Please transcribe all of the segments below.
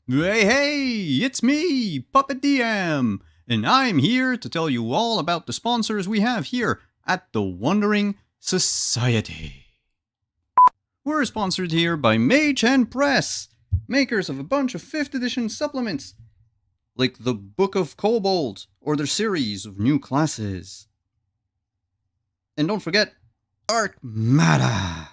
Hey, it's me, Puppet DM, and I'm here to tell you all about the sponsors we have here at the Wandering Society. We're sponsored here by Mage and Press, makers of a bunch of 5th edition supplements, like the Book of Kobolds or their series of new classes. And don't forget, Arcmada,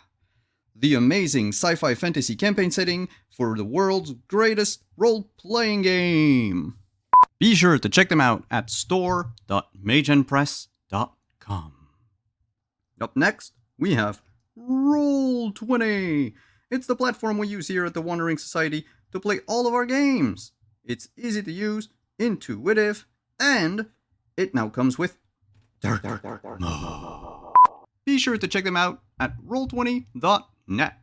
the amazing sci-fi fantasy campaign setting for the world's greatest role-playing game. Be sure to check them out at store.mageandpress.com. Up next, we have Roll20. It's the platform we use here at the Wandering Society to play all of our games. It's easy to use, intuitive, and it now comes with dark mode. Be sure to check them out at roll20.net.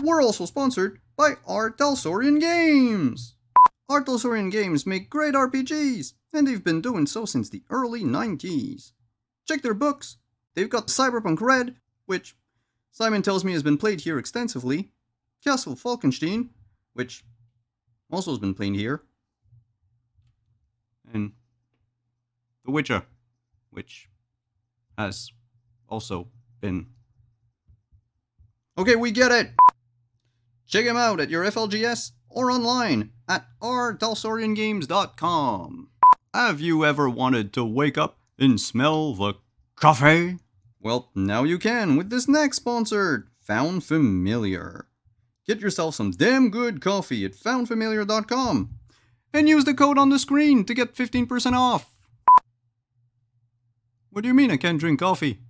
We're also sponsored by R. Talsorian Games. R. Talsorian Games make great RPGs, and they've been doing so since the early 90s. Check their books. They've got Cyberpunk Red, which Simon tells me has been played here extensively, Castle Falkenstein, which also has been played here, and The Witcher, which has also been. Okay, we get it! Check them out at your FLGS or online at rtalsoriangames.com. Have you ever wanted to wake up and smell the coffee? Well, now you can with this next sponsor, Found Familiar. Get yourself some damn good coffee at foundfamiliar.com and use the code on the screen to get 15% off. What do you mean I can't drink coffee?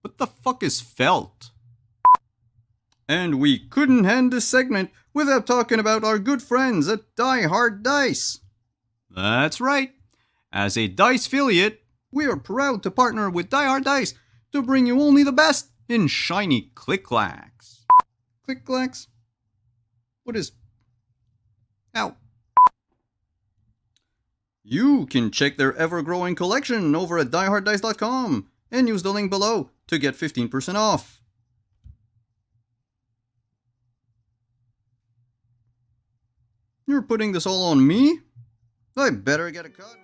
What the fuck is felt? And we couldn't end this segment without talking about our good friends at Die Hard Dice. That's right. As a Dice affiliate, we are proud to partner with Die Hard Dice to bring you only the best in shiny click-clacks. Click-clacks? What is... Ow. You can check their ever-growing collection over at dieharddice.com and use the link below to get 15% off. You're putting this all on me? I better get a cut.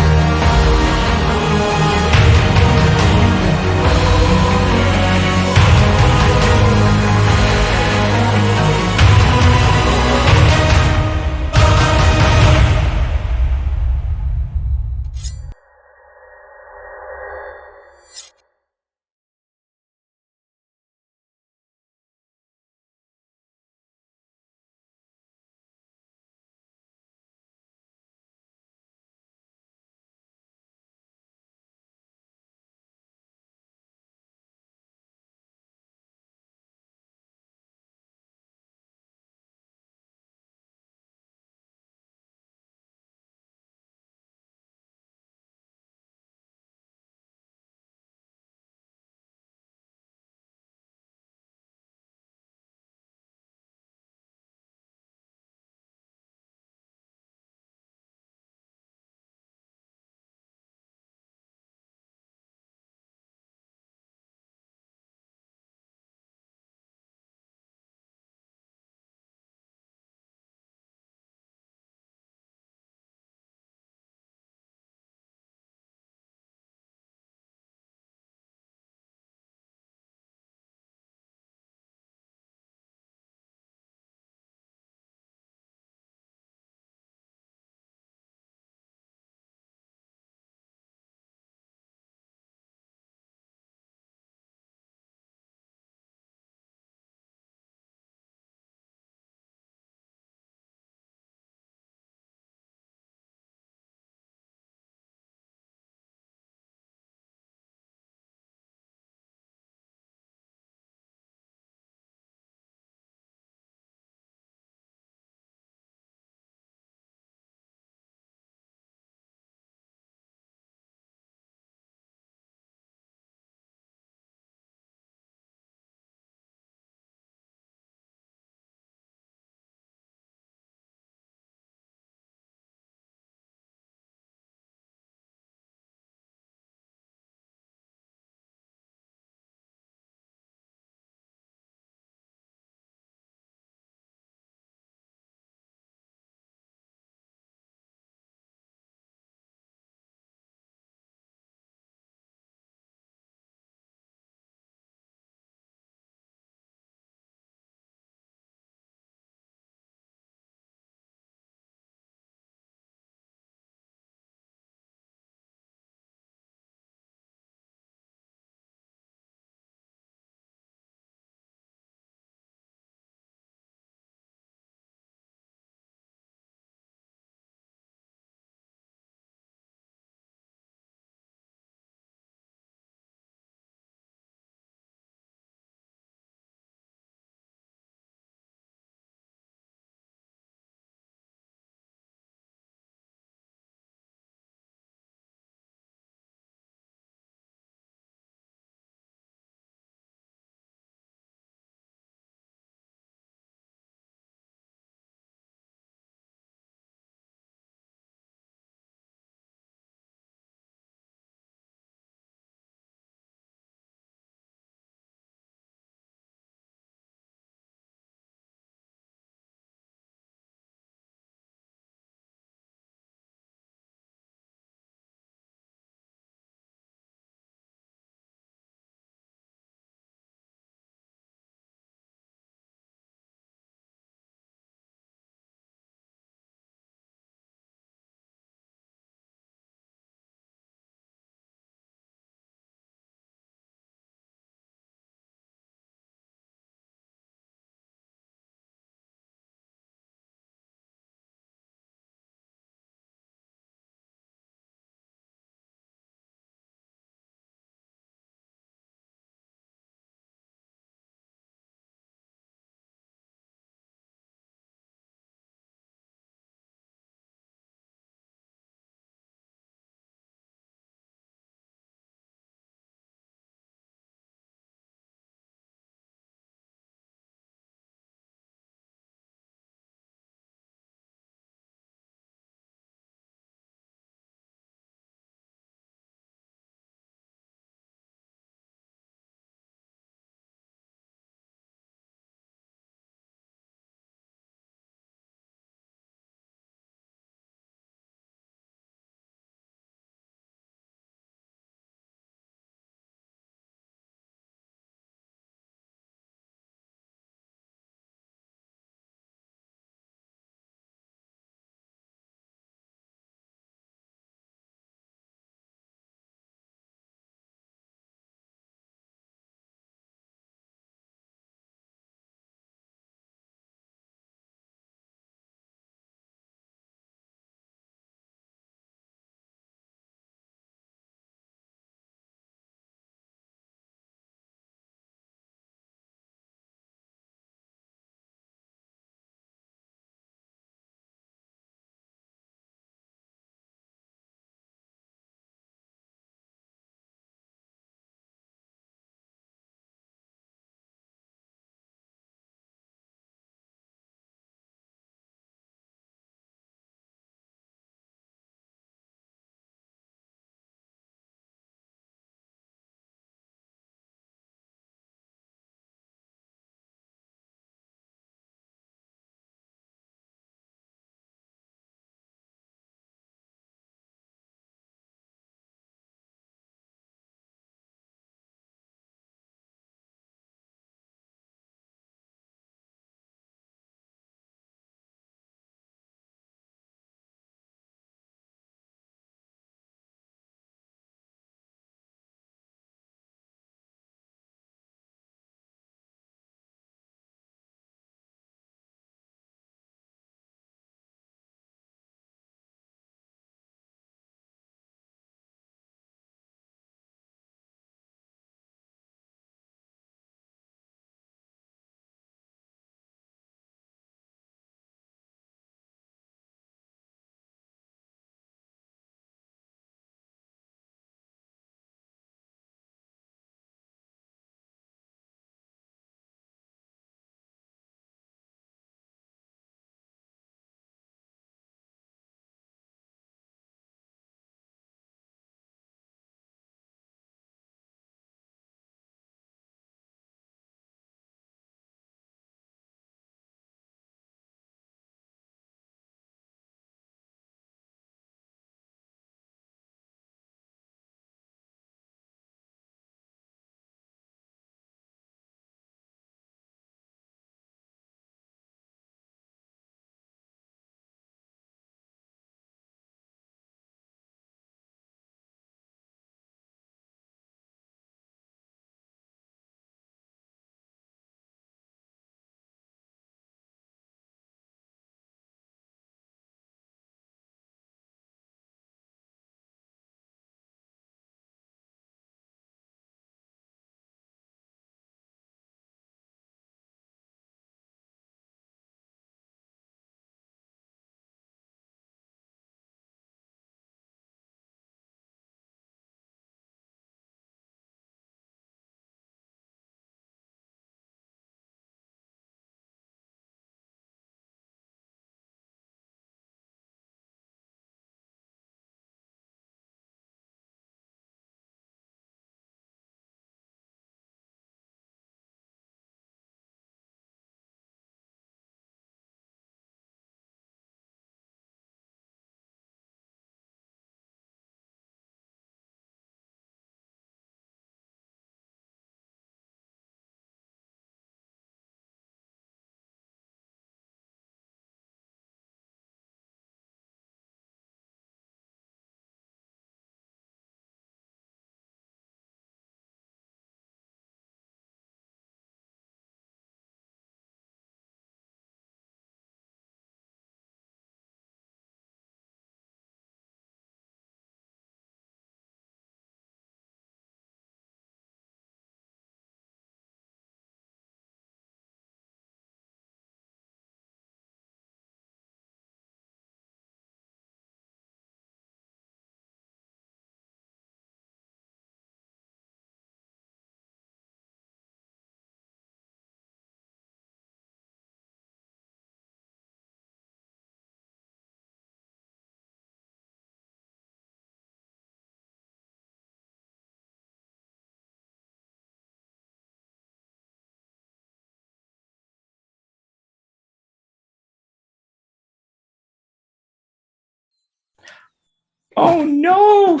Oh no!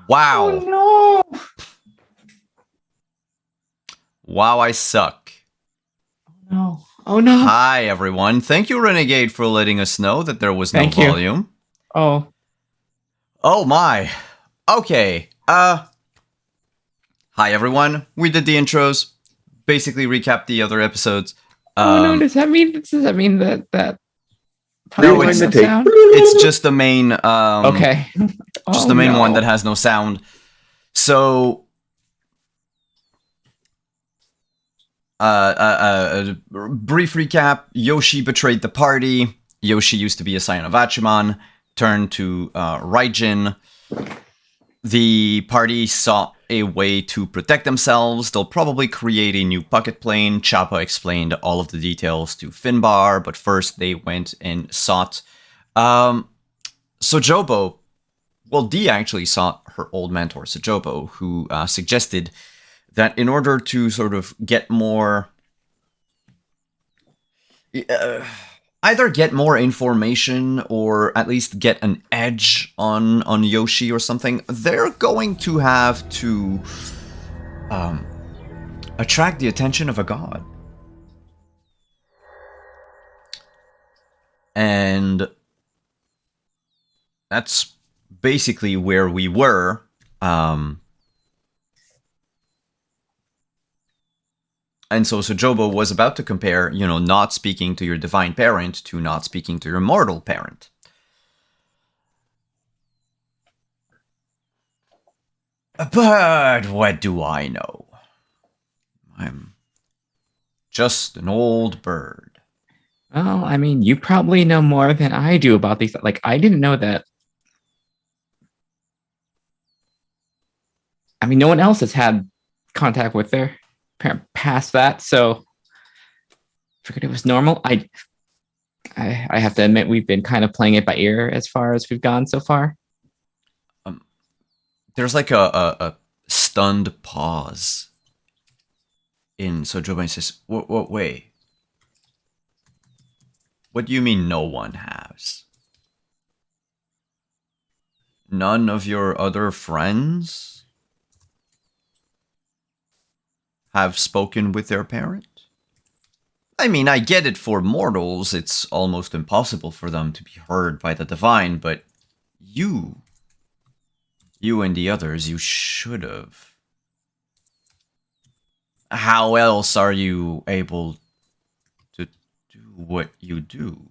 Wow. Oh no! Wow, I suck. No! Oh no! Hi, everyone. Thank you, Renegade, for letting us know that there was no Thank you. volume. Oh. Oh my. Okay. Hi, everyone. We did the intros. Basically, recap the other episodes. Oh no! Does that mean that part No, has it's no sound? it's just the main Okay. just Oh the main one no! that has no sound. So brief recap, Yoshi betrayed the party. Yoshi used to be a Scion of Achiman, turned to Raijin. The party sought a way to protect themselves. They'll probably create a new pocket plane. Chappa explained all of the details to Finbar, but first they went and sought Sojobo. Well, Dee actually sought her old mentor, Sojobo, who suggested that in order to sort of get more either get more information or at least get an edge on Yoshi or something, they're going to have to attract the attention of a god. And that's basically where we were. And so Sojobo was about to compare, not speaking to your divine parent to not speaking to your mortal parent. But what do I know? I'm just an old bird. Well, I mean, you probably know more than I do about these. Like, I didn't know that. I mean, no one else has had contact with their parent past that, so figured it was normal. I have to admit we've been kind of playing it by ear as far as we've gone so far. There's like a stunned pause in Sojoban says, what way? What do you mean no one has? None of your other friends have spoken with their parent? I mean, I get it for mortals, it's almost impossible for them to be heard by the divine, but you and the others, you should have. How else are you able to do what you do?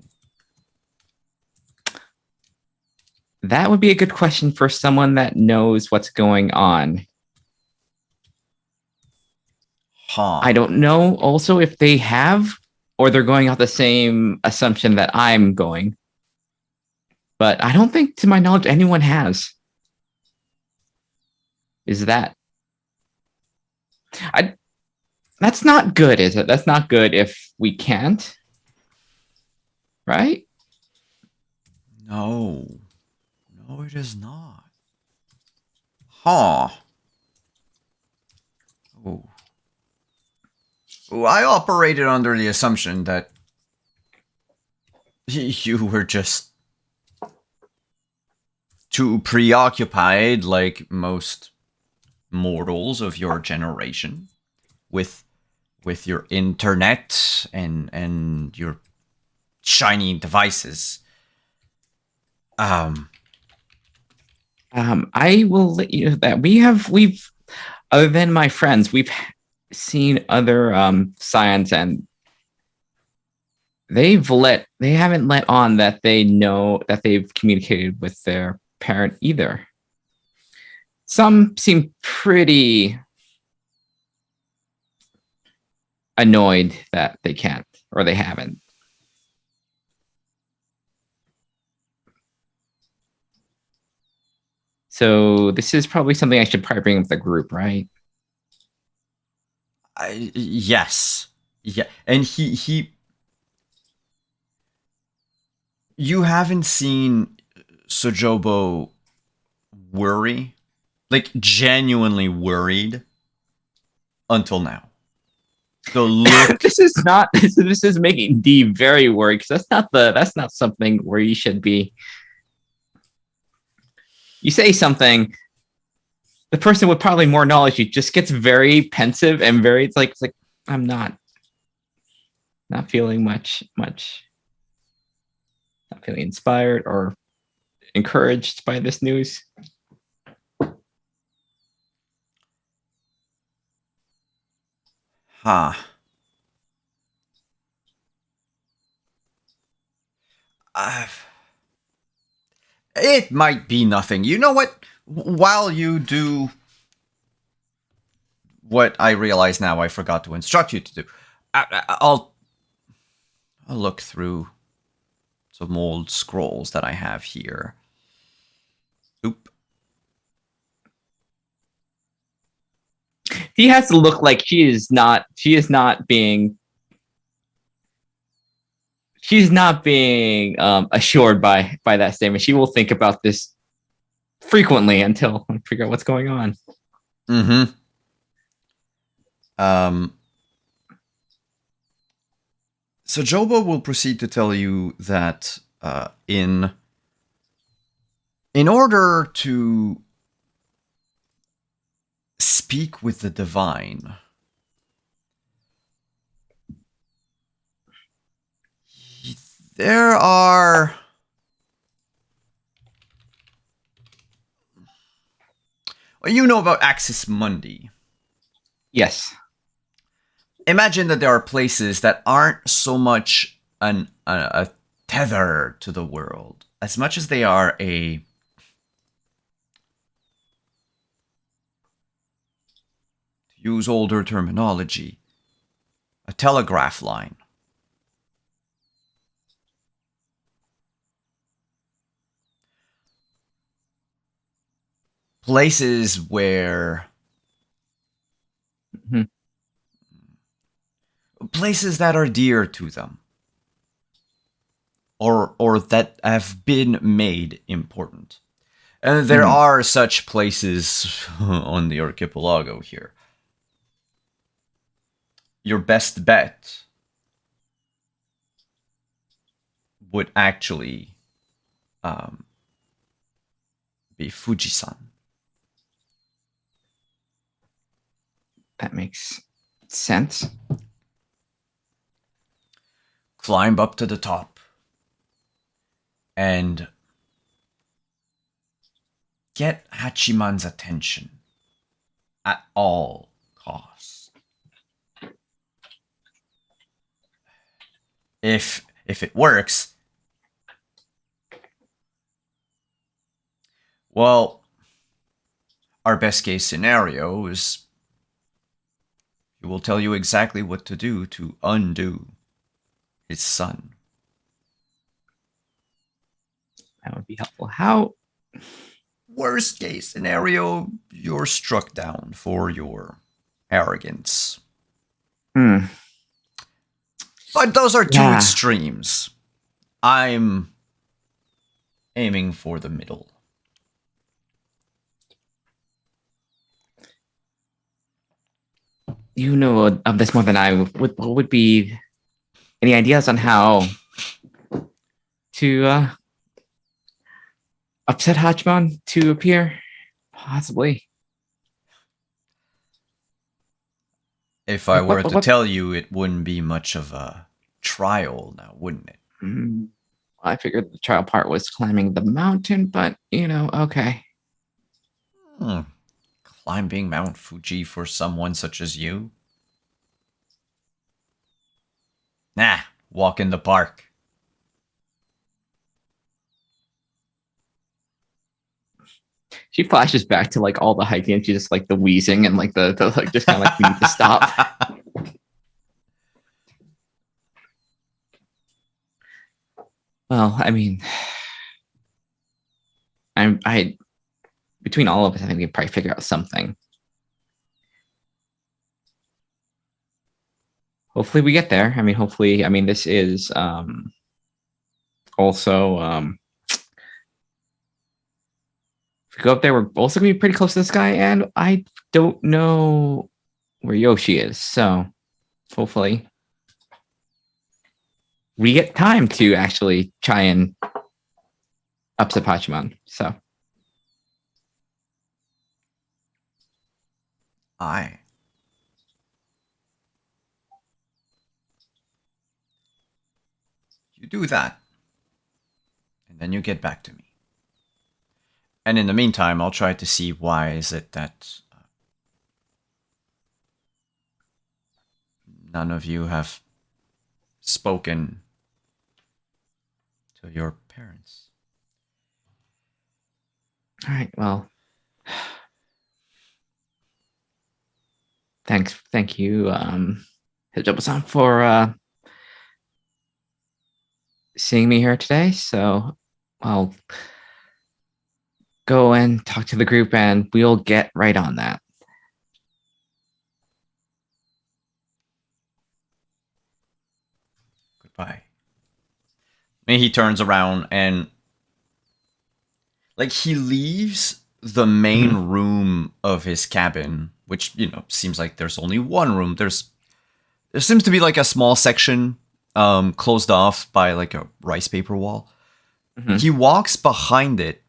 That would be a good question for someone that knows what's going on. Huh. I don't know also if they have, or they're going off the same assumption that I'm going. But I don't think, to my knowledge, anyone has. Is that? That's not good, is it? That's not good if we can't. Right? No. No, it is not. Huh. Oh. I operated under the assumption that you were just too preoccupied, like most mortals of your generation, with your internet and your shiny devices. I will let you know that we've other than my friends, we've seen other Scions, and they haven't let on that they know that they've communicated with their parent either. Some seem pretty annoyed that they can't or they haven't. So this is probably something I should probably bring up with the group, right? Yes. Yeah. And he you haven't seen Sojobo worry, like genuinely worried until now. The look. This is not. This is making D very worried because that's not something where you should be. you say something, the person with probably more knowledge you just gets very pensive and very it's like I'm not feeling much, not feeling inspired or encouraged by this news. Huh. It might be nothing. You know what? While you do what I realize now I forgot to instruct you to do, I'll look through some old scrolls that I have here. Oop. He has to look like she's not being assured by that statement. She will think about this frequently until I figure out what's going on. Mm-hmm. So Joba will proceed to tell you that in order to speak with the divine, there are you know about Axis Mundi. Yes. Imagine that there are places that aren't so much a tether to the world as much as they are to use older terminology, a telegraph line. Places where places that are dear to them, or that have been made important. And there are such places on the archipelago here. Your best bet would actually be Fujisan. That makes sense. Climb up to the top and get Hachiman's attention at all costs. If it works, well, our best case scenario is he will tell you exactly what to do to undo his son. That would be helpful. How? Worst case scenario, you're struck down for your arrogance. But those are two extremes. I'm aiming for the middle. You know of this more than I would. What would be any ideas on how to upset Hachiman to appear? Possibly. If I were to tell you, it wouldn't be much of a trial now, wouldn't it? I figured the trial part was climbing the mountain, but, okay. Climbing Mount Fuji for someone such as you? Nah, walk in the park. She flashes back to all the hiking and she just the wheezing and the just kind of we need to stop. Well, I mean, I between all of us, I think we can probably figure out something. Hopefully we get there. This is also if we go up there, we're also gonna be pretty close to this guy, and I don't know where Yoshi is, so hopefully we get time to actually try and upset Pachimon. So Aye. You do that. And then you get back to me. And in the meantime, I'll try to see why is it that none of you have spoken to your parents. All right. Well, thank you, Hijoba-san, for seeing me here today. So I'll go and talk to the group, and we'll get right on that. Goodbye. And he turns around and like he leaves the main room of his cabin, which, you know, seems like there's only one room. There seems to be like a small section closed off by like a rice paper wall. Mhm. He walks behind it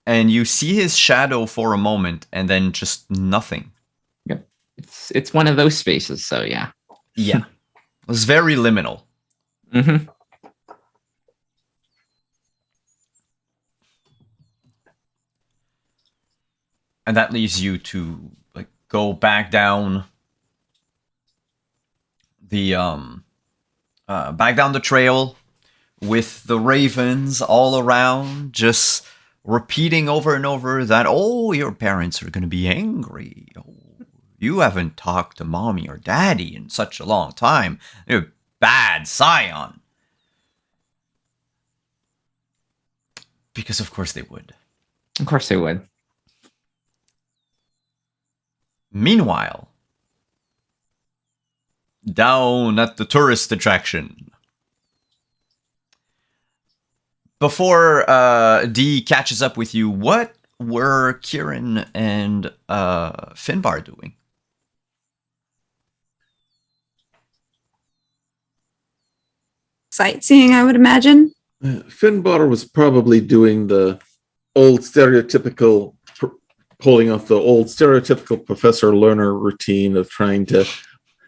and you see his shadow for a moment and then just nothing. Yep. It's one of those spaces, so yeah. Yeah. It's very liminal. Mm-hmm. And that leaves you to like go back down the trail with the ravens all around, just repeating over and over that, oh, your parents are going to be angry. Oh, you haven't talked to mommy or daddy in such a long time. You're bad, Scion. Because of course they would. Of course they would. Meanwhile, down at the tourist attraction, before D catches up with you, what were Kieran and Finbar doing? Sightseeing, I would imagine. Finbar was probably doing the old stereotypical, pulling off the old stereotypical professor learner routine of trying to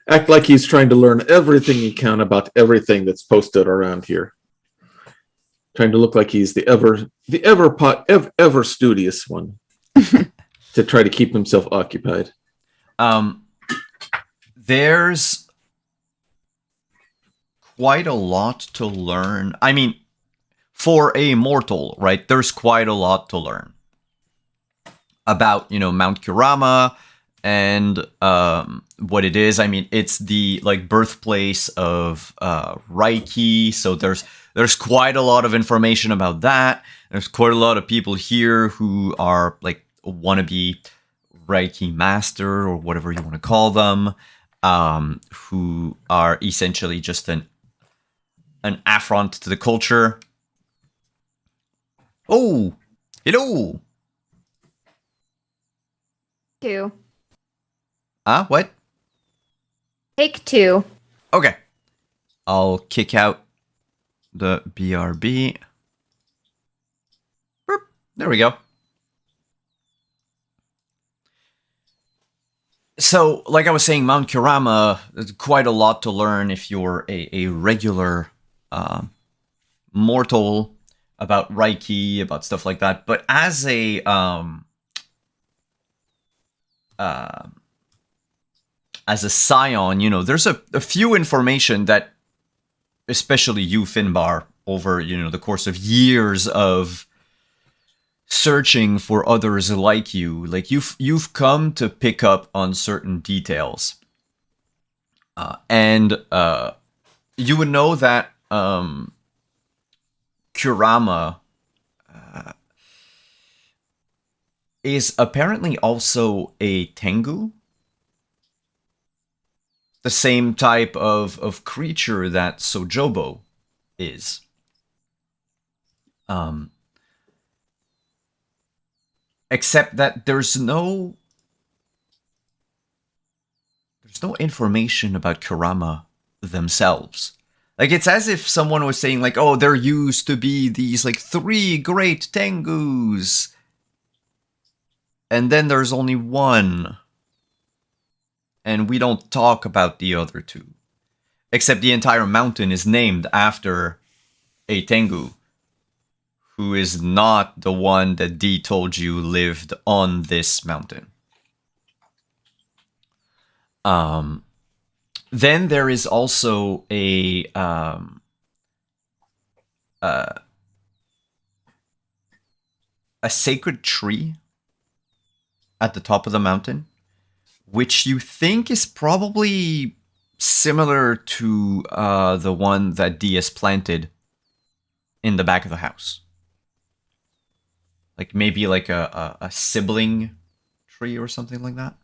act like he's trying to learn everything he can about everything that's posted around here. Trying to look like he's the ever studious one to try to keep himself occupied. There's quite a lot to learn. I mean, for a mortal, right? There's quite a lot to learn about, you know, Mount Kurama and what it is. I mean, it's the like birthplace of Reiki, so there's quite a lot of information about that. There's quite a lot of people here who are like wannabe Reiki master or whatever you want to call them, who are essentially just an affront to the culture. Oh, hello. Two. What? Take two. Okay. I'll kick out the BRB. Boop. There we go. So, like I was saying, Mount Kurama, there's quite a lot to learn if you're a regular mortal about Reiki, about stuff like that. But as a Scion, you know, there's a few information that, especially you, Finbar, over, you know, the course of years of searching for others like you, like you've come to pick up on certain details, and you would know that Kurama is apparently also a Tengu. The same type of creature that Sojobo is. Except that there's no information about Kurama themselves. Like, it's as if someone was saying, like, oh, there used to be these, like, 3 great Tengus. And then there's only one. and we don't talk about the other two. Except the entire mountain is named after a Tengu, who is not the one that Dee told you lived on this mountain. Then there is also a sacred tree at the top of the mountain, which you think is probably similar to the one that Dee has planted in the back of the house. Like maybe like a sibling tree or something like that.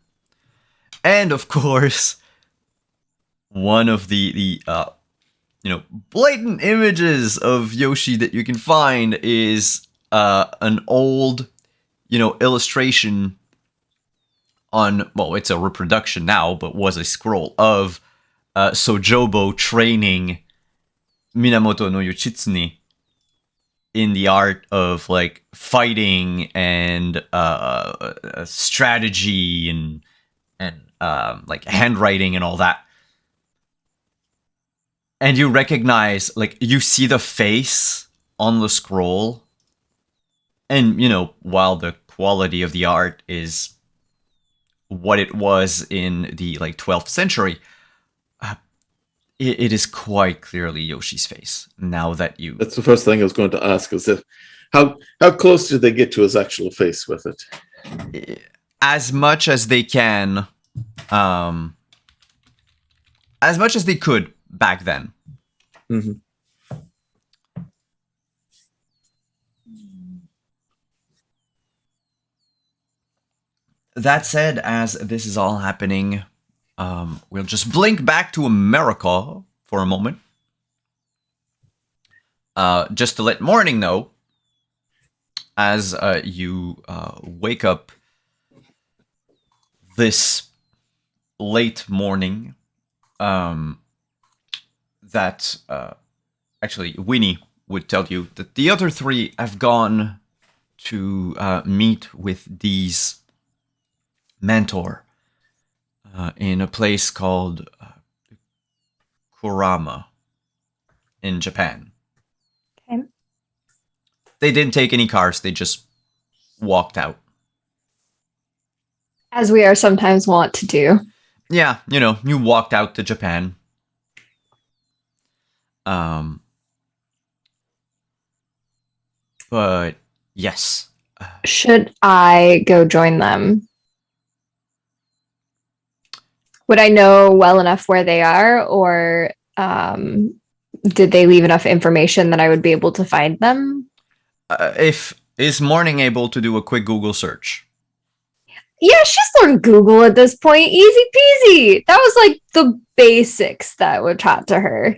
And of course, one of the blatant images of Yoshi that you can find is an old, illustration on, well, it's a reproduction now, but was a scroll of Sojobo training Minamoto no Yoshitsune in the art of like fighting and strategy and like handwriting and all that. And you recognize, like, you see the face on the scroll, and while the quality of the art is what it was in the like 12th century, it is quite clearly Yoshi's face. Now that you... That's the first thing I was going to ask, is if how close did they get to his actual face with it? As much as they can, as much as they could back then. Mm-hmm. That said, as this is all happening, we'll just blink back to America for a moment. Just to let Morning know, as you wake up this late morning, that actually Winnie would tell you that the other three have gone to meet with Dee's mentor in a place called Kurama in Japan. Okay. They didn't take any cars, they just walked out. As we are sometimes wont to do. Yeah, you walked out to Japan. But yes. Should I go join them? Would I know well enough where they are, or did they leave enough information that I would be able to find them? Is Morning able to do a quick Google search? Yeah, she's learned Google at this point. Easy peasy. That was like the basics that were taught to her.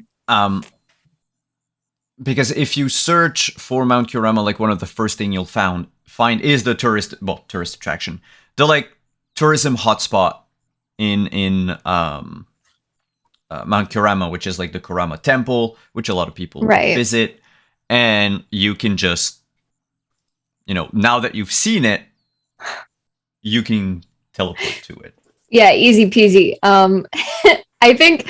Because if you search for Mount Kurama, like one of the first thing you'll find is the tourist attraction, the like tourism hotspot in Mount Kurama, which is like the Kurama Temple, which a lot of people visit, and you can just, now that you've seen it, you can teleport to it. Yeah, easy peasy. I think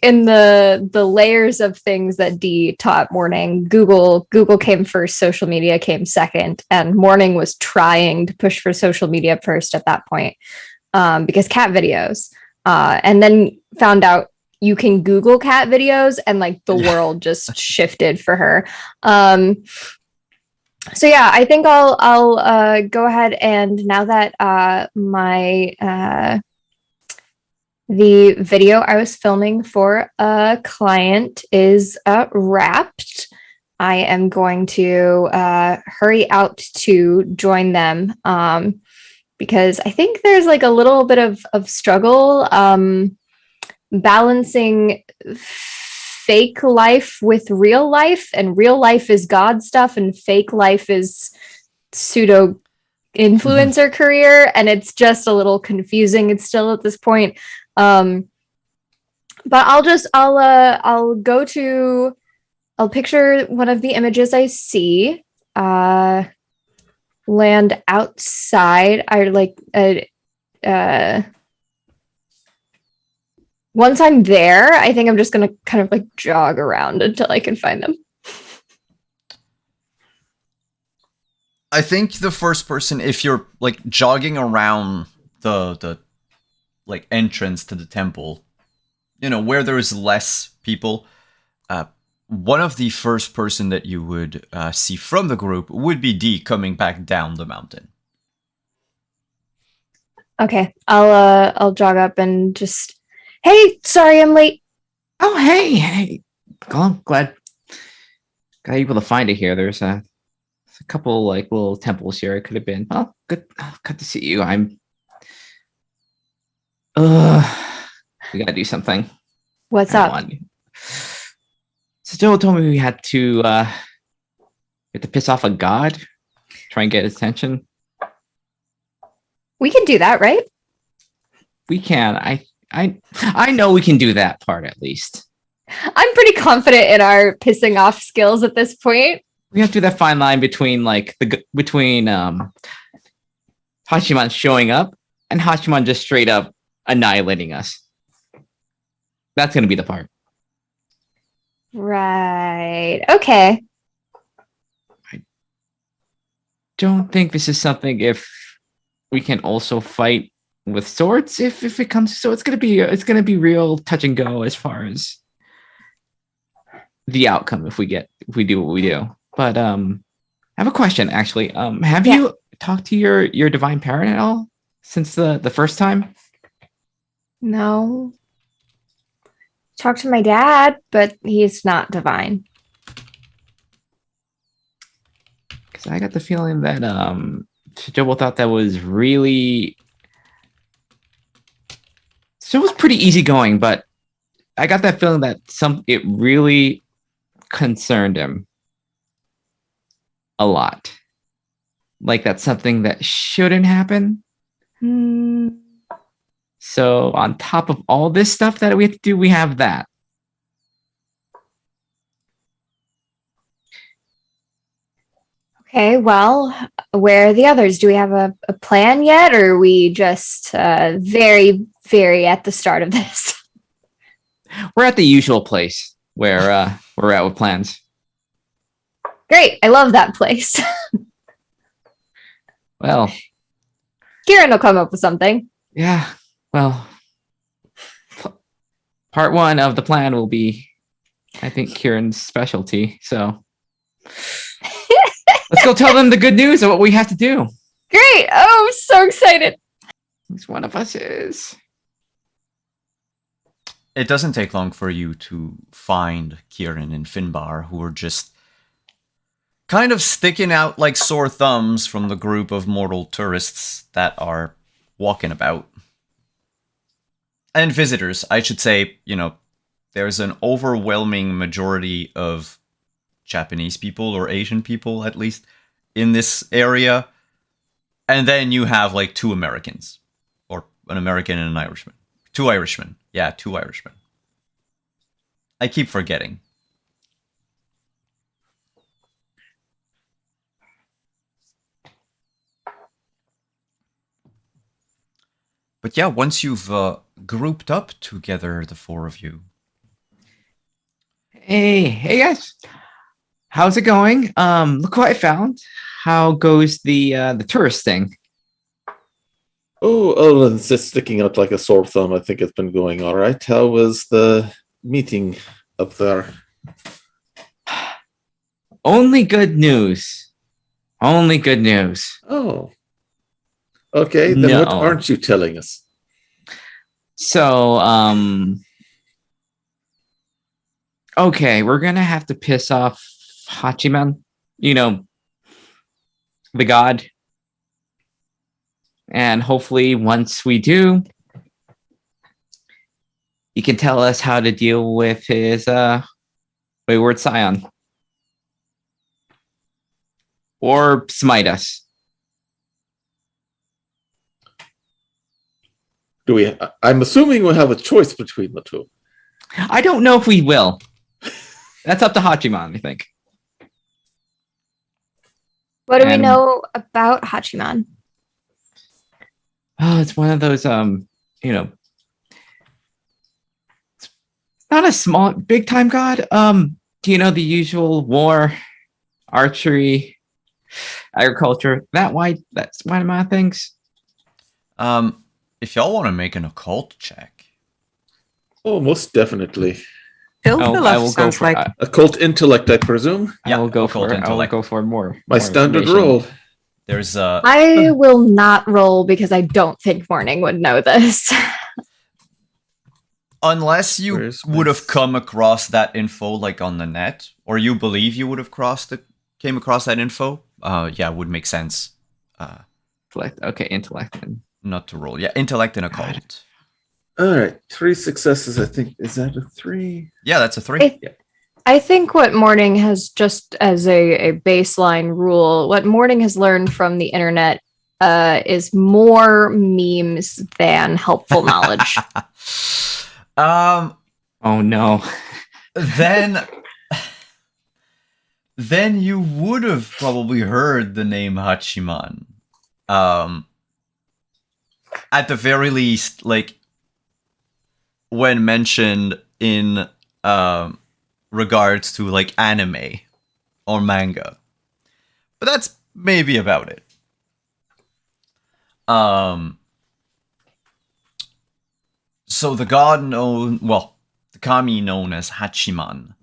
in the layers of things that Dee taught Morning, Google came first, social media came second, and Morning was trying to push for social media first at that point, because cat videos, and then found out you can Google cat videos, and like the world just shifted for her. So yeah, I think I'll go ahead, and now that the video I was filming for a client is wrapped, I am going to hurry out to join them, because I think there's like a little bit of struggle balancing fake life with real life, and real life is God stuff and fake life is pseudo influencer career, and it's just a little confusing. It's still at this point. But I'll picture one of the images I see, land outside. I like Once I'm there, I think I'm just gonna kind of like jog around until I can find them. I think the first person, if you're like jogging around the like entrance to the temple, you know, where there's less people, one of the first person that you would see from the group would be D coming back down the mountain. Okay, I'll jog up and just, hey, sorry I'm late. Oh, hey. Glad got able to find it here. There's a couple like little temples here. It could have been. Oh, good. Good to see you. We gotta do something. What's I up? want- So Joel told me we had to piss off a god, try and get his attention. We can do that, right? We can. I know we can do that part at least. I'm pretty confident in our pissing off skills at this point. We have to do that fine line between between Hachiman showing up and Hachiman just straight up annihilating us. That's gonna be the part. Right. Okay. Don't think this is something if we can also fight with swords if it comes so it's gonna be real touch and go as far as the outcome if we do what we do. But I have a question actually. Have Yeah. you talked to your divine parent at all since the first time? No. Talk to my dad, but he's not divine. Because I got the feeling that Joel thought that was really it was pretty easygoing, but I got that feeling that it really concerned him a lot. Like that's something that shouldn't happen. Hmm. So on top of all this stuff that we have to do, we have that. Okay, well, where are the others? Do we have a plan yet, or are we just very, very at the start of this? We're at the usual place where we're at with plans. Great, I love that place. Well, Kieran will come up with something. yeah. Well, part one of the plan will be, I think, Kieran's specialty. So let's go tell them the good news of what we have to do. Great! Oh, I'm so excited. At least one of us is. It doesn't take long for you to find Kieran and Finbar, who are just kind of sticking out like sore thumbs from the group of mortal tourists that are walking about. And visitors, I should say, you know, there's an overwhelming majority of Japanese people, or Asian people at least, in this area. And then you have like two Americans, or an American and an Irishman. Two Irishmen. Yeah, two Irishmen. I keep forgetting. But yeah, once you've grouped up together, the four of you. Hey guys. How's it going? Look what I found. How goes the tourist thing? Oh, other than just sticking out like a sore thumb, I think it's been going all right. How was the meeting up there? Only good news. Only good news. Oh. Okay, then what No. aren't you telling us? So, okay, we're gonna have to piss off Hachiman, you know, the god. And hopefully once we do, he can tell us how to deal with his wayward Scion. Or smite us. I'm assuming we'll have a choice between the two. I don't know if we will. That's up to Hachiman, I think. What do we And- know about Hachiman? Oh, it's one of those you know, not a small, big time god. Do you know the usual war, archery, agriculture? That's one amount of things. If y'all want to make an occult check, Oh, most definitely. I will go sounds for. like Occult intellect, I presume. I will go occult for. I will intellect. go for more. My more standard information. roll. There's I will not roll because I don't think Morning would know this. unless you Where's would my have come across that info like on the net, or you believe you would have came across that info. Yeah, it would make sense. Intellect. Okay, intellect. Not to roll. Yeah, intellect and Got occult. All right, 3 successes. I think is that a 3? Yeah, that's a 3. I think what Morning has, just as a baseline rule, what Morning has learned from the internet is more memes than helpful knowledge. Oh no. Then you would have probably heard the name Hachiman. At the very least, like when mentioned in regards to like anime or manga. But that's maybe about it. So the god the kami known as Hachiman.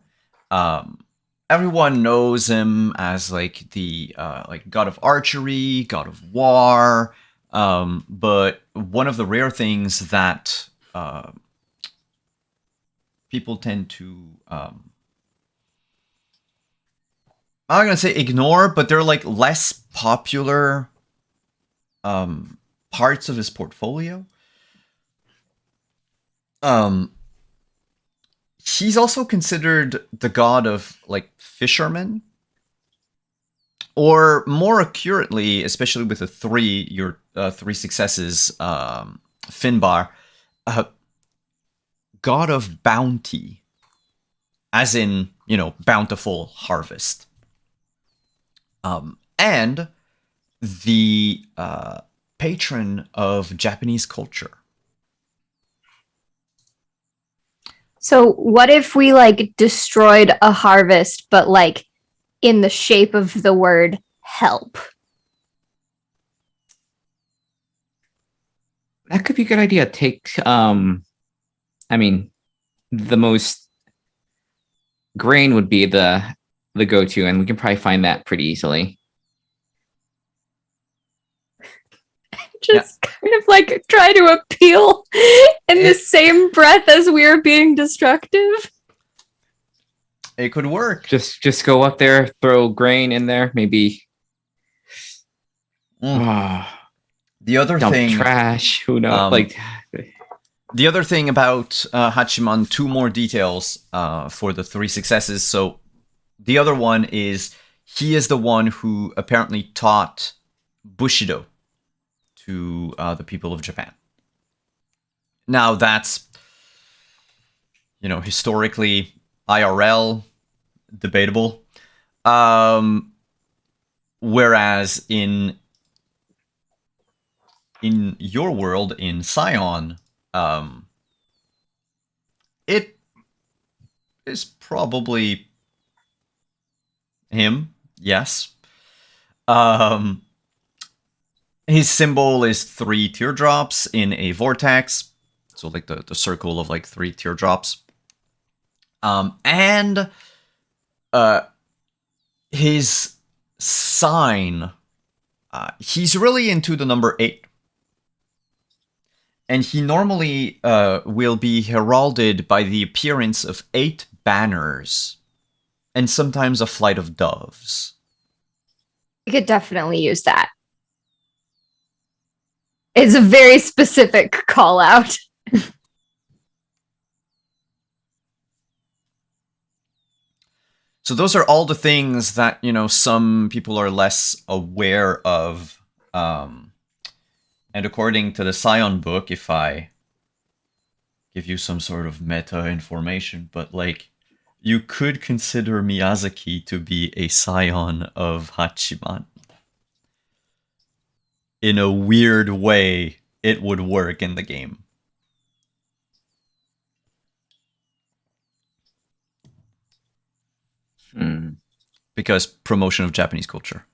Everyone knows him as like the like god of archery, god of war. But one of the rare things that people tend to I'm not gonna say ignore, but they're like less popular parts of his portfolio. He's also considered the god of like fishermen, or more accurately, especially with your 3 successes, Finbar, god of bounty, as in, bountiful harvest. And the patron of Japanese culture. So what if we like destroyed a harvest, but like in the shape of the word help? That could be a good idea. Take I mean, the most grain would be the go-to, and we can probably find that pretty easily. Just kind of like try to appeal in the same breath as we are being destructive. It could work. Just go up there, throw grain in there, maybe The other dump thing, trash. Who knows? the other thing about Hachiman, 2 more details for the 3 successes. So the other one is he is the one who apparently taught Bushido to the people of Japan. Now that's, historically IRL debatable. Whereas in your world, in Scion, it is probably him. Yes. His symbol is 3 teardrops in a vortex. So like the circle of like 3 teardrops. And his sign, he's really into the number 8. And he normally will be heralded by the appearance of 8 banners and sometimes a flight of doves. We could definitely use that. It's a very specific call out. So those are all the things that, some people are less aware of. And according to the Scion book, if I give you some sort of meta information, but like, you could consider Miyazaki to be a Scion of Hachiman. In a weird way, it would work in the game. Hmm. because promotion of Japanese culture.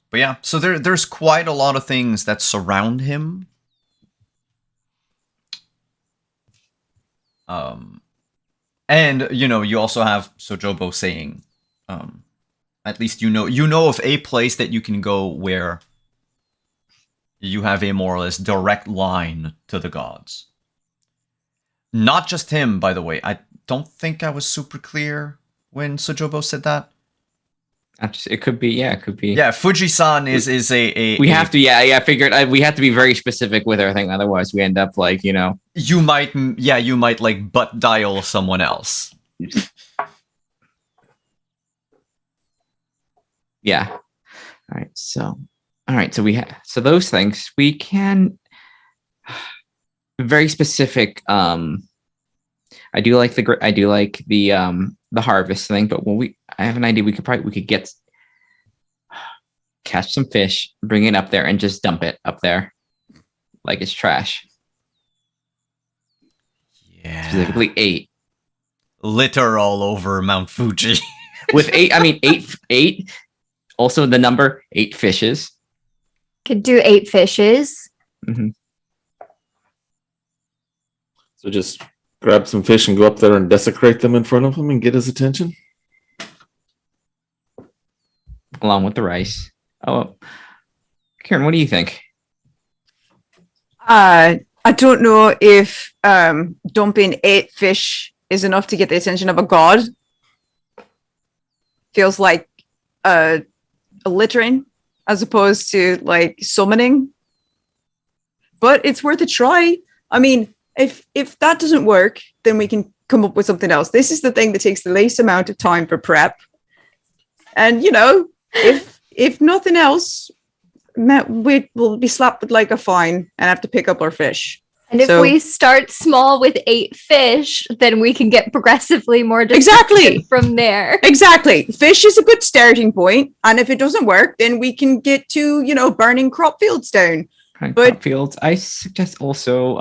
But yeah, so there's quite a lot of things that surround him. And you also have Sojobo saying, at least you know of a place that you can go where you have a more or less direct line to the gods. Not just him, by the way. I don't think I was super clear when Sojobo said that. It could be. Yeah, it could be. Yeah, Fuji-san is a We have to. Yeah. I figured we have to be very specific with everything. Otherwise, we end up like You might like butt dial someone else. Yeah. All right. So we have those things we can very specific. I do like the harvest thing, but I have an idea. We could catch some fish, bring it up there, and just dump it up there like it's trash. Yeah. Specifically 8. Litter all over Mount Fuji. With 8, I mean 8. Also, the number 8 fishes. Could do 8 fishes. Mm-hmm. So just grab some fish and go up there and desecrate them in front of him and get his attention. Along with the rice. Oh, Karen, what do you think? I don't know if dumping 8 fish is enough to get the attention of a god. Feels like a littering as opposed to like summoning. But it's worth a try. I mean, if that doesn't work, then we can come up with something else. This is the thing that takes the least amount of time for prep. And if nothing else, we will be slapped with like a fine and have to pick up our fish. And if we start small with 8 fish, then we can get progressively more Exactly from there. Exactly. Fish is a good starting point. And if it doesn't work, then we can get to, burning crop fields down. Crop fields. I suggest also,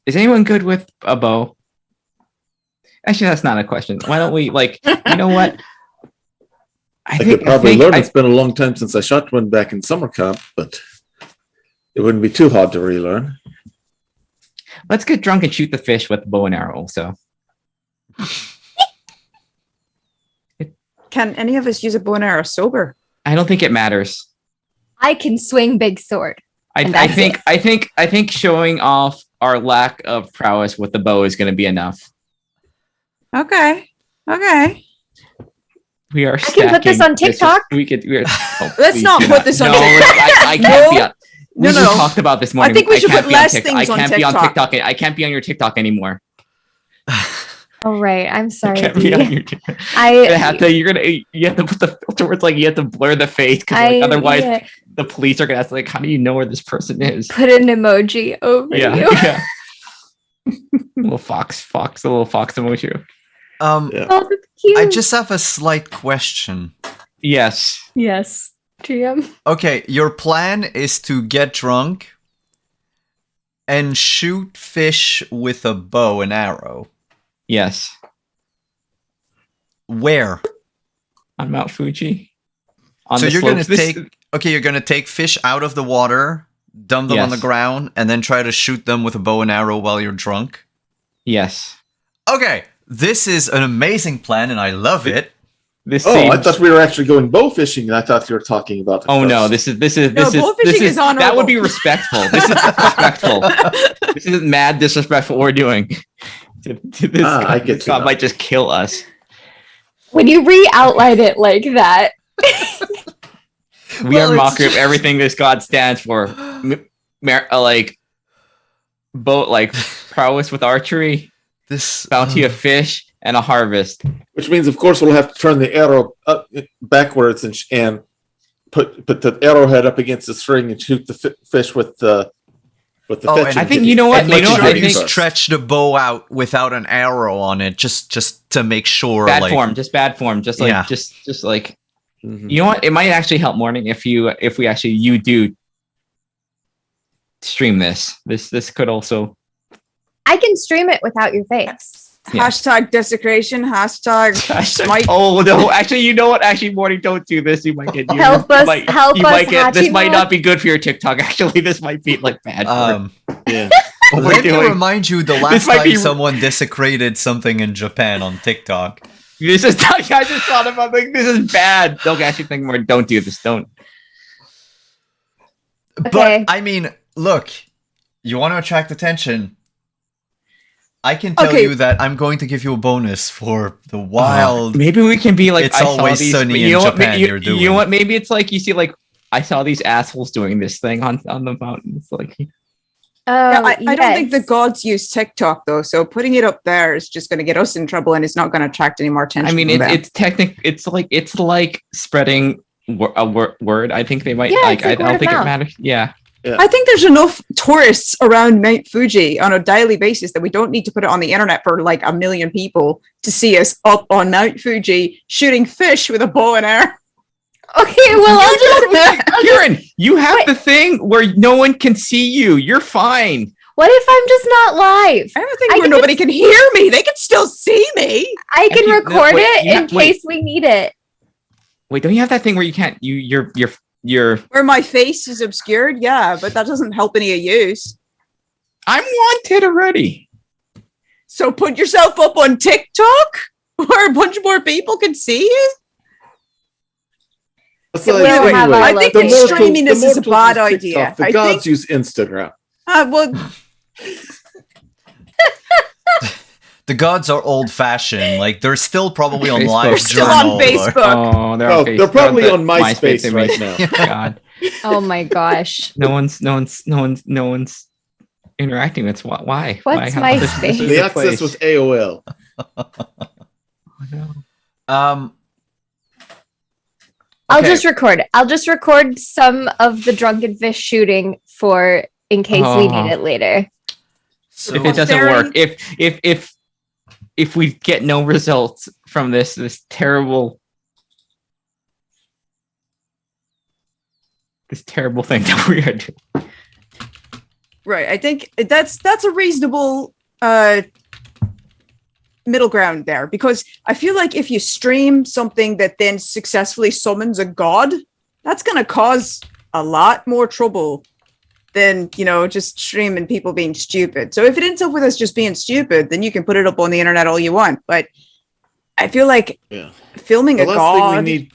is anyone good with a bow? Actually, that's not a question. Why don't we what? I could probably learn. It's been a long time since I shot one back in summer camp, but it wouldn't be too hard to relearn. Let's get drunk and shoot the fish with bow and arrow. So, can any of us use a bow and arrow sober? I don't think it matters. I can swing big sword. I think showing off our lack of prowess with the bow is going to be enough. Okay. We are. I can put this on TikTok. Let's not put this on TikTok. I can't be on. We talked about this morning. I think we should put less things on TikTok. I can't be on TikTok. I can't be on your TikTok anymore. Oh right, I'm sorry. You have to put the filter where it's like you have to blur the face because otherwise the police are gonna ask how do you know where this person is? Put an emoji over you. Yeah. little fox emoji. Oh, that's cute. I just have a slight question. Yes. GM. Okay, your plan is to get drunk and shoot fish with a bow and arrow. Yes. Where? On Mount Fuji. So you're going to take fish out of the water, dump them on the ground, and then try to shoot them with a bow and arrow while you're drunk? Yes. Okay, this is an amazing plan and I love it. I thought we were actually going bow fishing, and I thought you were talking about. Bow fishing is honorable. That would be respectful. This is disrespectful. This is mad disrespectful. What we're doing. This I get God might just kill us. When you re-outline it like that, we are mockery of everything this god stands for. Prowess with archery, this bounty of fish, and a harvest. Which means, of course, we'll have to turn the arrow up backwards and put the arrowhead up against the string and shoot the fish with the fetching. I think you know what. You stretch the bow out without an arrow on it, just to make sure. Bad form. Mm-hmm. You know what? It might actually help morning if you do stream this. This could also. I can stream it without your face. Yeah. Hashtag desecration. Hashtag smite. Oh no! Actually, you know what? Actually, Morning, don't do this. You might get. Help us! Help You us! might get. This might Hachimon. not be good for your TikTok. Actually, this might be like bad. Yeah. What we're Let me doing. remind you the last might time be- someone desecrated something in Japan on TikTok. This is. I just thought about like this is bad. Don't actually think more. Don't do this. Don't. Okay. But I mean, look, you want to attract attention. I can tell Okay. you that I'm going to give you a bonus for the wild. Maybe we can be like. It's I saw always these, sunny you know in what, Japan You, you're you know doing. what? Maybe it's like you see like I saw these assholes doing this thing on the mountain. It's like. Oh, Yeah, I don't think the yes. gods use TikTok though, so putting it up there is just going to get us in trouble, and it's not going to attract any more attention. I mean, from them. it's technic. It's like spreading a word. I think they might Yeah, like. it's like I word don't of think it mouth. matters. Yeah. I think there's enough tourists around Mount Fuji on a daily basis that we don't need to put it on the internet for like 1 million people to see us up on Mount Fuji shooting fish with a bow and arrow. Okay, well, I'll just. Kieran, you have Wait. the thing where no one can see you. You're fine. What if I'm just not live? I have a thing I where can nobody can hear me. They can still see me. I can Actually, no, record wait, it you in wait. case we need it. Wait, don't you have that thing where you can't? You're. Where my face is obscured, yeah, but that doesn't help any of yous. I'm wanted already. So put yourself up on TikTok where a bunch more people can see you. We don't have our I think location. that streaming the this is a mortals bad use idea. TikTok, The I gods think, use Instagram. well, The gods are old fashioned. Like they're still probably on Facebook. live still journal. on Facebook. Oh, they're Oh, okay. they're probably the on MySpace they right made- now. God, Oh my gosh. no one's interacting with. Why? Why? What's How- this MySpace? is The the access place. was AOL. Oh, no. I'll Okay. just record it. I'll just record some of the drunken fish shooting for in case we Oh. need it later. So If it doesn't Posterity- work, if we get no results from this terrible thing that we are doing. right. I think that's a reasonable middle ground there, because I feel like if you stream something that then successfully summons a god, that's going to cause a lot more trouble than, just streaming people being stupid. So if it ends up with us just being stupid, then you can put it up on the internet all you want. But I feel like Yeah. filming The a last god thing we need,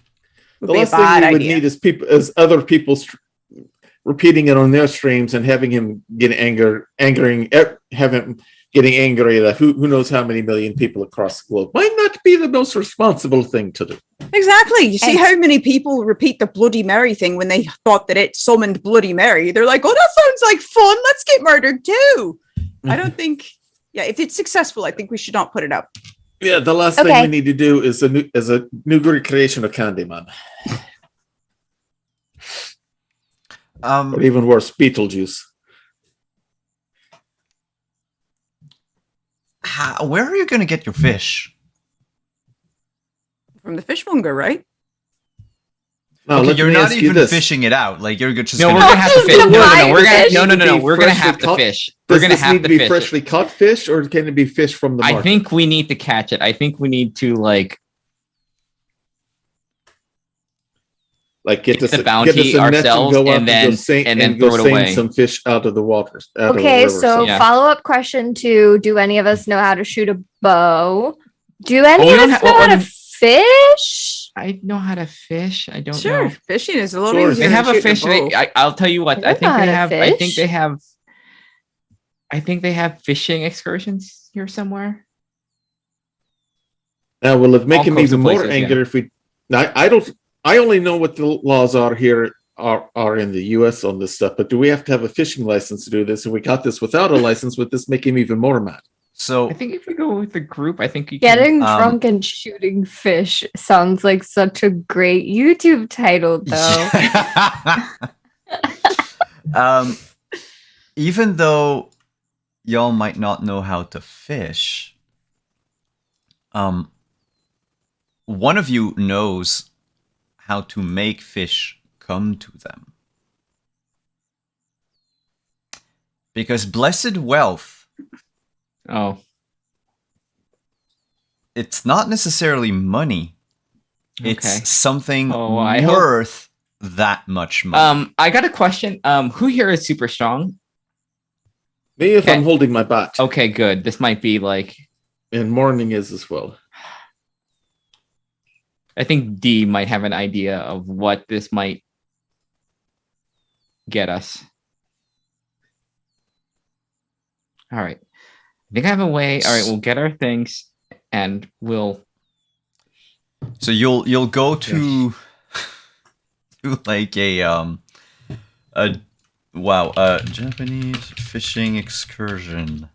would the be a last thing bad we would idea. need is people, as other people repeating it on their streams and having him get have him getting angry that who knows how many million people across the globe might not be the most responsible thing to do. Exactly. You see And- how many people repeat the Bloody Mary thing when they thought that it summoned Bloody Mary. They're like, oh, that sounds like fun. Let's get murdered too. I don't think, if it's successful, I think we should not put it up. Yeah, the last thing Okay. we need to do is a new recreation of Candyman, or even worse, Beetlejuice. where are you going to get your fish? From the fishmonger, right? Now, Okay, let you're me not ask you even this. fishing it out. Like you're just No, gonna we're gonna have to fish. No, we're gonna Fish. no. We're gonna have Freshly to caught? fish. Does We're gonna this have need to to be fish. freshly caught fish, or can it be fish from the market? I think we need to catch it. I think we need to like get get us the bounty get us a net ourselves go out and then- go sing, and then go throw it sing away. some fish out of the waters. Out Okay, of the river, so Yeah. follow-up question 2. Do any of us know how to shoot a bow? Do any we of don't us ha- know well, how to fish? I know how to fish. I don't Sure. know. Fishing is a little Sure. easier. They have than a shooting fish. bow. I'll tell you what. I don't know how to I think fish. they have. I think they have fishing excursions here somewhere. Now, will it make him All even coastal more places, angry if we? Now, I don't. I only know what the laws are here are in the U.S. on this stuff. But do we have to have a fishing license to do this? If we got this without a license, would this make him even more mad? So I think if we go with the group, I think you can. Getting Um, drunk and shooting fish sounds like such a great YouTube title, though. Even though y'all might not know how to fish, one of you knows how to make fish come to them. Because blessed wealth, Oh, it's not necessarily money. okay. It's something Oh, I hope- worth that much money. I got a question. Who here is super strong? Me if I'm Okay. holding my bat. Okay, good. This might be like, And morning is as well. I think D might have an idea of what this might get us. All right. I think I have a way. All right, we'll get our things and we'll. So you'll go to like a Japanese fishing excursion.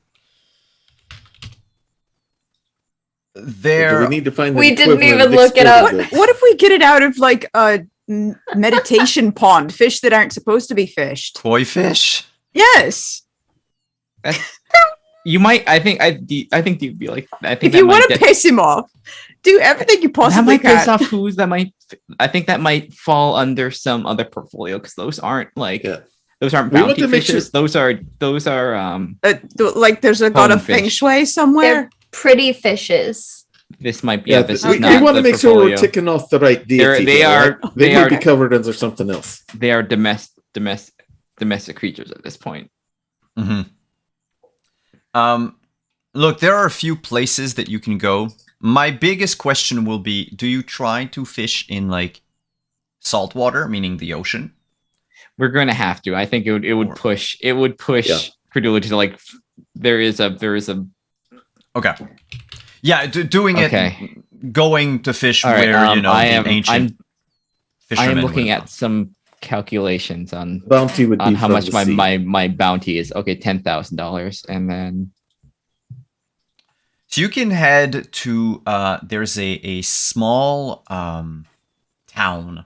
Do There we need to find the We didn't equivalent even of look it up. exploded goods? What if we get it out of like a meditation pond, fish that aren't supposed to be fished? koi fish. Yes. You might. I think you'd be like. I think If you that might want to get- piss him off, do everything you that possibly might piss can. off who's that might. I think that might fall under some other portfolio because those aren't like. Yeah. Those aren't We want bounty to make fishes. Those are Like there's a god Home of feng fish. shui somewhere. Pretty fishes. This might be. Yeah, this we, is not. want to the make sure we're portfolio. ticking off the right deity. They here, are- right? They they might are- be covered under something else. They are domestic creatures at this point. Mm-hmm. Look, there are a few places that you can go. My biggest question will be: do you try to fish in like salt water, meaning the ocean? We're going to have to. I think it would Or- push. It would push Yeah. credulity to like. There is a. Okay. Yeah, doing Okay. it, going to fish All right. where you know I the am. ancient I fishermen. am looking would've at some calculations on Bounty would be how from much the sea. my bounty is. Okay, $10,000, and then So you can head to there's a small town.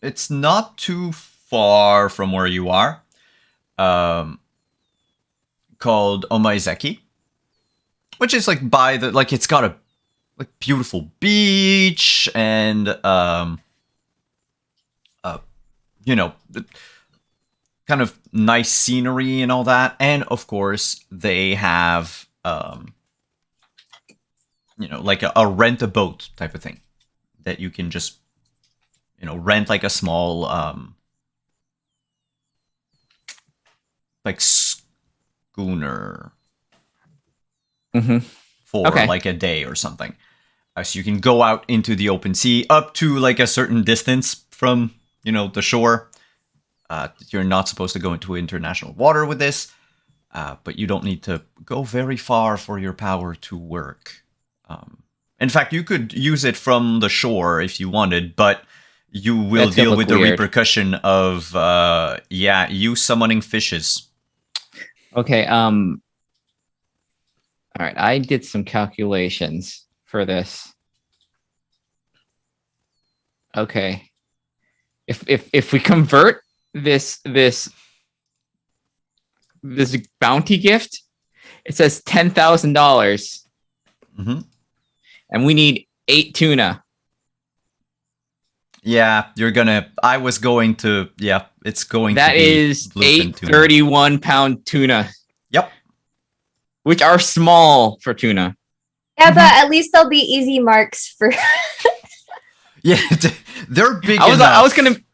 It's not too far from where you are. Called Omaizeki, which is like by the like it's got a like beautiful beach and you know kind of nice scenery and all that, and of course they have you know like a rent a boat type of thing that you can just you know rent like a small like schooner Mhm. for Okay. like a day or something. So you can go out into the open sea up to like a certain distance from you know the shore. You're not supposed to go into international water with this, but you don't need to go very far for your power to work. In fact, you could use it from the shore if you wanted, but you will That's gonna deal look with the weird. repercussion of you summoning fishes. okay. All right. I did some calculations for this. Okay. If we convert this bounty gift, it says $10,000, hmm and we need 8 tuna. Yeah, you're gonna. I was going to. Yeah, it's going. That to be is bluefin 8 tuna. 31-pound tuna, Yep. which are small for tuna. Yeah, but at least they'll be easy marks for. Yeah, they're big I enough.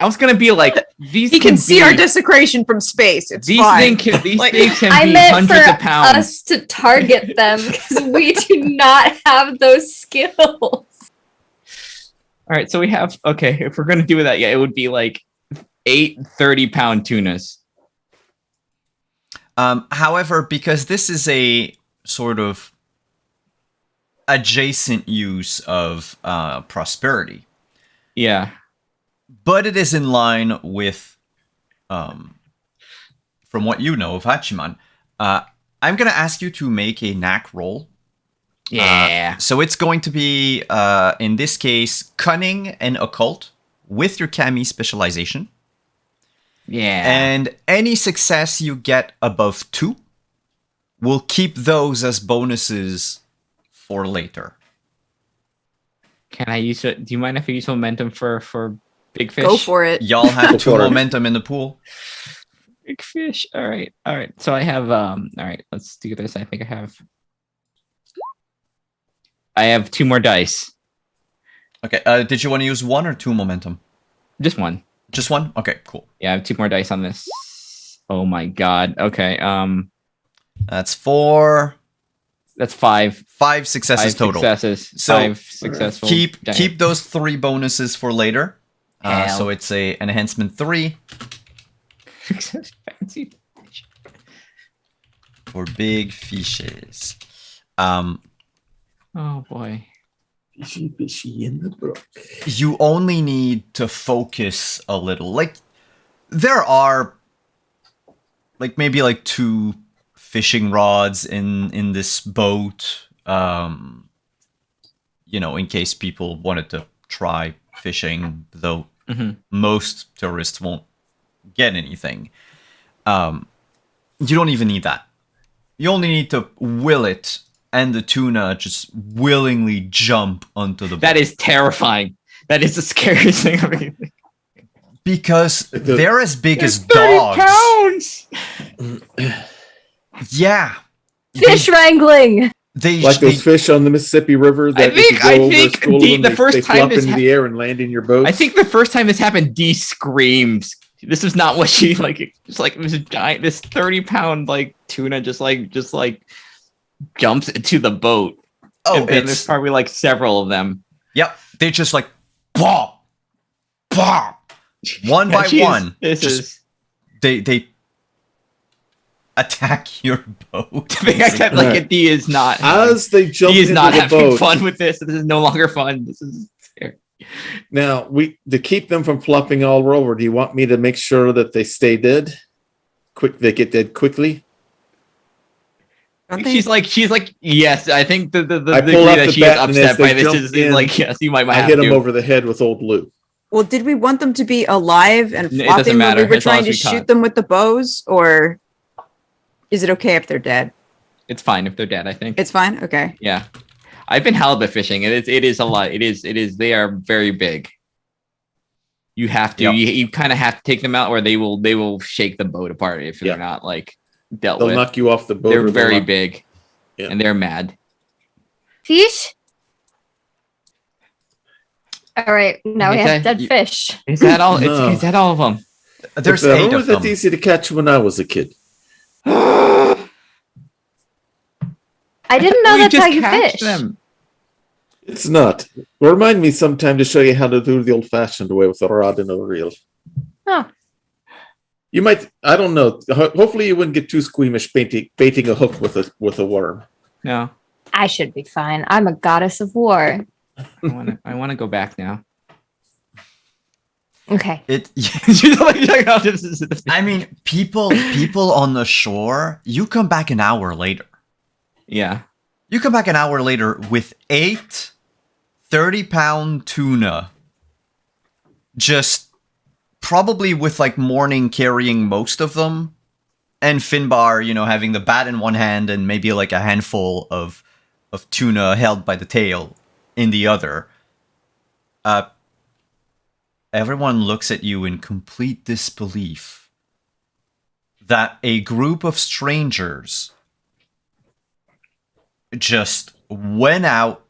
was gonna be like, these He can be, see our desecration from space. It's these fine. things Like- can I be meant for hundreds of pounds. us to target them because we do not have those skills. All right, so we have okay. If we're gonna do that, yeah, it would be like 8 30-pound tunas. However, because this is a sort of adjacent use of prosperity, Yeah. but it is in line with, from what you know of Hachiman, I'm going to ask you to make a knack roll. Yeah. So it's going to be, in this case, cunning and occult with your Kami specialization. yeah. And any success you get above 2, we'll keep those as bonuses for later. Can I use it? Do you mind if I use momentum for big fish? Go for it. Y'all have Go 2 for it. momentum in the pool. big fish. All right. So I have all right, let's do this. I think I have 2 more dice. Okay. Did you want to use 1 or 2 momentum? Just 1. Just 1? Okay, cool. Yeah, I have 2 more dice on this. Oh my god. Okay. That's 4. That's 5. 5 successes 5 total. Successes. So, 5 successful. Keep those 3 bonuses for later. Hell. So it's an enhancement 3 Fancy. for big fishes. Oh boy. Fishy in the brook. You only need to focus a little. Like, there are like maybe like 2 fishing rods in this boat. In case people wanted to try fishing, though most tourists won't get anything. You don't even need that. You only need to will it, and the tuna just willingly jump onto the boat. That is terrifying. That is the scariest thing I've ever seen. Because they're as big as 30 dogs. pounds! Yeah. Fish wrangling. They Like those fish on the Mississippi River that I if you go over a think school of them, the first they time flop this into the air and land in your boat. I think the first time this happened, Dee screams. This is not what she like. Just like this giant, this 30-pound like tuna just jumps into the boat. Oh, and then there's probably like several of them. Yep. They just like pop, pop, one by one. They attack your boat. Like a D is not. As they jump D is into not the having boat. fun with this. This is no longer fun. This is scary. Now, to keep them from flopping all over, do you want me to make sure that they stay dead? They get dead quickly? Don't they? She's like, yes. I think the I degree pull out that the she is bat, and as upset they by this jump is in, like, yes, you might I have hit to. them over the head with old blue. Well, did we want them to be alive and It doesn't flopping when matter, we were as long trying as to we shoot caught. them with the bows, or is it okay if they're dead? It's fine if they're dead. I think. It's fine. Okay. Yeah, I've been halibut fishing, and it is a lot. It is. They are very big. You have to. Yep. You kind of have to take them out, or they will shake the boat apart if Yeah. they're not like dealt They'll with. knock you off the boat. They're or they'll very knock- big, Yeah. and they're mad. Fish. All right, now we Is have that- dead fish. Is that all? No. Is that all of them? There's But 8 it of was that them. easy to catch when I was a kid. I didn't know We that's just how you catch fish. them. It's not. Remind me sometime to show you how to do the old-fashioned way with a rod and a reel. Oh, You might. I don't know. Hopefully, you wouldn't get too squeamish baiting a hook with a worm. No, I should be fine. I'm a goddess of war. I want to go back now. Okay. I mean, people on the shore, you come back an hour later. Yeah. You come back an hour later with 8 30-pound tuna. Just probably with like Morning carrying most of them. And Finbar, having the bat in one hand and maybe like a handful of tuna held by the tail in the other. Everyone looks at you in complete disbelief that a group of strangers just went out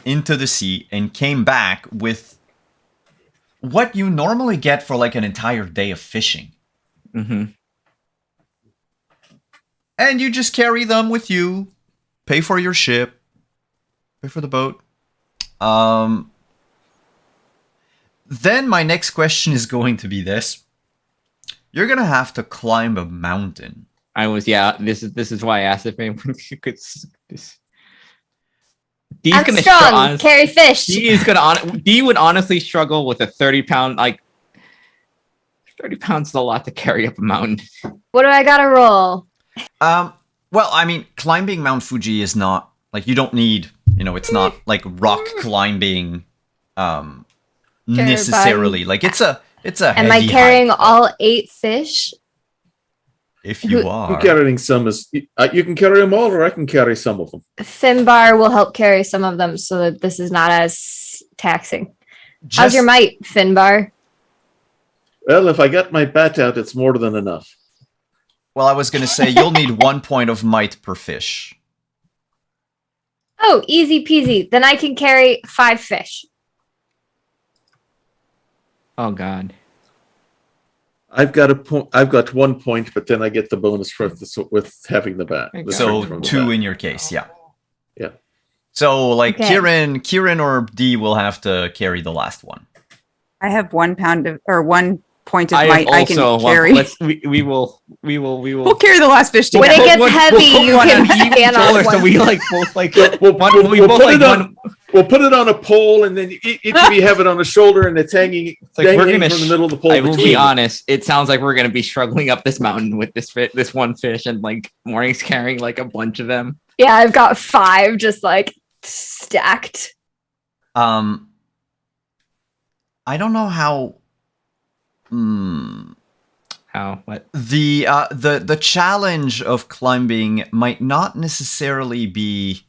into the sea and came back with what you normally get for like an entire day of fishing. Mm-hmm. And you just carry them with you, pay for your ship, pay for the boat. Then my next question is going to be this. You're going to have to climb a mountain. This is why I asked if anyone could. Dee's I'm gonna strong. Carry fish. Dee would honestly struggle with a 30-pound. Like 30 pounds is a lot to carry up a mountain. What do I gotta roll? Well, I mean, climbing Mount Fuji is not like you don't need. It's not like rock climbing. Necessarily, like it's a. Am I heavy carrying hike. all 8 fish? If you I'm are. carrying some as you can carry them all, or I can carry some of them. Finbar will help carry some of them so that this is not as taxing. How's your Just- might, Finbar? Well, if I got my bat out, it's more than enough. Well, I was gonna say you'll need 1 point of might per fish. Oh, easy peasy. Then I can carry 5 fish. Oh God. I've got a point. I've got 1 point, but then I get the bonus for this with having the bat. Okay. the So strength from the 2 bat. in your case, yeah. Yeah. So like Okay. Kieran or D will have to carry the last one. I have 1 pound of, or 1 point of I might have I can also carry. we will We'll carry the last fish When together. it gets We'll heavy, put you one can on each stand on shoulder, one. so we like both like We'll, one. we'll- We we'll both put like it on, one. we'll put it on a pole, and then each of you have it on a shoulder, and it's hanging, Like we're dangling gonna. from the middle of the pole. I will be between them. honest. It sounds like we're gonna be struggling up this mountain with this one fish, and like Morning's carrying like a bunch of them. Yeah, I've got 5 just like stacked. I don't know how. How? What? The challenge of climbing might not necessarily be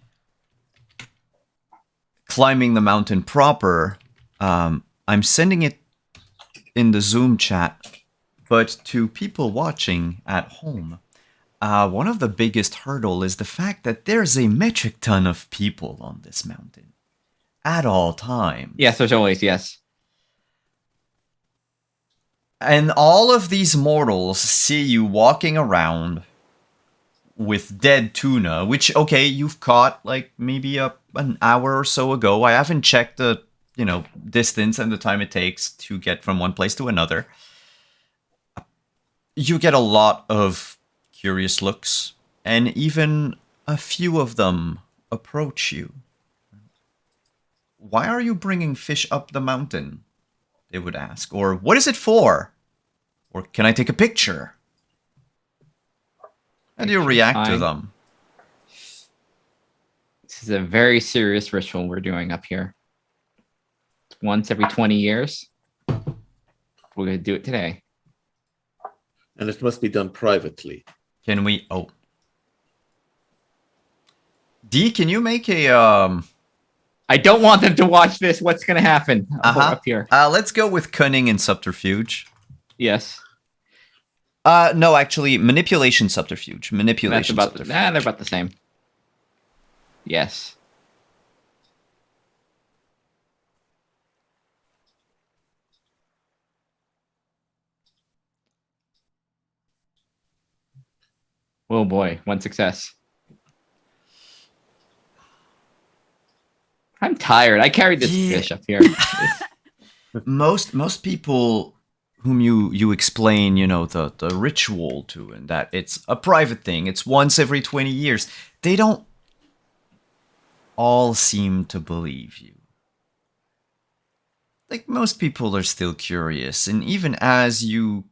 climbing the mountain proper. I'm sending it in the Zoom chat, but to people watching at home, one of the biggest hurdle is the fact that there's a metric ton of people on this mountain at all times. Yes, there's always yes. And all of these mortals see you walking around with dead tuna, which, okay, you've caught like maybe an hour or so ago. I haven't checked the, distance and the time it takes to get from one place to another. You get a lot of curious looks, and even a few of them approach you. Why are you bringing fish up the mountain? They would ask. Or, what is it for? Or, can I take a picture? How do you react to Fine. them? This is a very serious ritual we're doing up here. Once every 20 years. We're gonna do it today. And it must be done privately. Can we... Oh. D, can you make a... I don't want them to watch this. What's gonna happen up here? Let's go with cunning and subterfuge. Yes. No, actually, manipulation subterfuge. That's Manipulation about subterfuge. they're about the same. Yes. Oh boy, 1 success. I'm tired. I carried this Yeah. fish up here. Most people whom you explain, the ritual to, and that it's a private thing, it's once every 20 years, they don't all seem to believe you. Like, most people are still curious, and even as you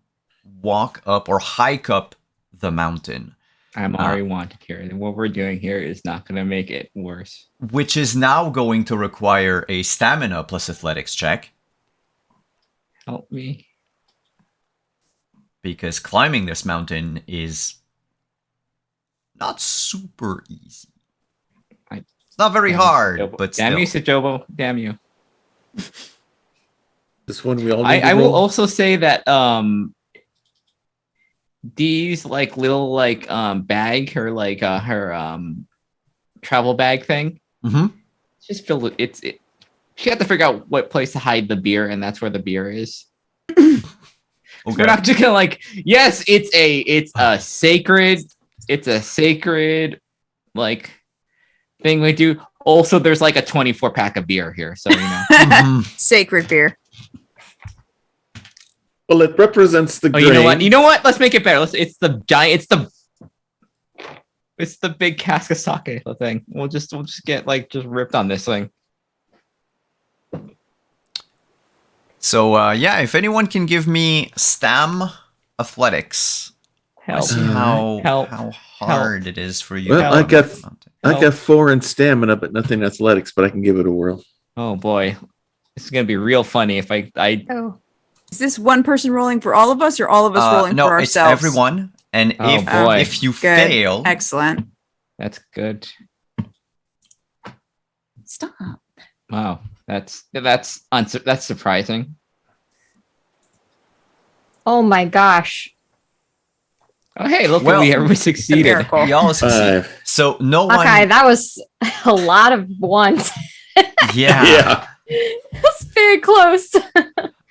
walk up or hike up the mountain, I'm already wanted here. And what we're doing here is not going to make it worse. which is now going to require a stamina plus athletics check, Help me. because climbing this mountain is not super easy. It's not very Damn you, hard, Sajobo. but Damn still. you, Sajobo. Damn you. This one we all need I to will roll? also say that Dee's like little like bag, her like her travel bag thing. Mhm. Just filled with it. She had to figure out what place to hide the beer, and that's where the beer is. Okay. We're not just gonna like, yes, it's a sacred like thing we do. Also, there's like a 24 pack of beer here, so Mhm. Sacred beer. Well, it represents the Oh, grain. you know what? You know what? Let's make it better. It's the giant. It's the big cask of sake thing. We'll just get like just ripped on this thing. So yeah, if anyone can give me stam athletics, I Help. see how Help. hard it is for you. Well, to I climb got- the mountain. I Help. got 4 in stamina, but nothing athletics, but I can give it a whirl. Oh boy, this is gonna be real funny if I Oh. Is this one person rolling for all of us, or all of us rolling no, for it's ourselves? everyone. And Oh, if boy. if you Good. fail, Excellent. That's good. Stop. Wow, that's surprising. Oh my gosh. Oh, hey, look Well, at me. Everybody It's a succeeded. miracle. We all succeed. So no one. Okay, that was a lot of ones. Yeah. Yeah. That's very close.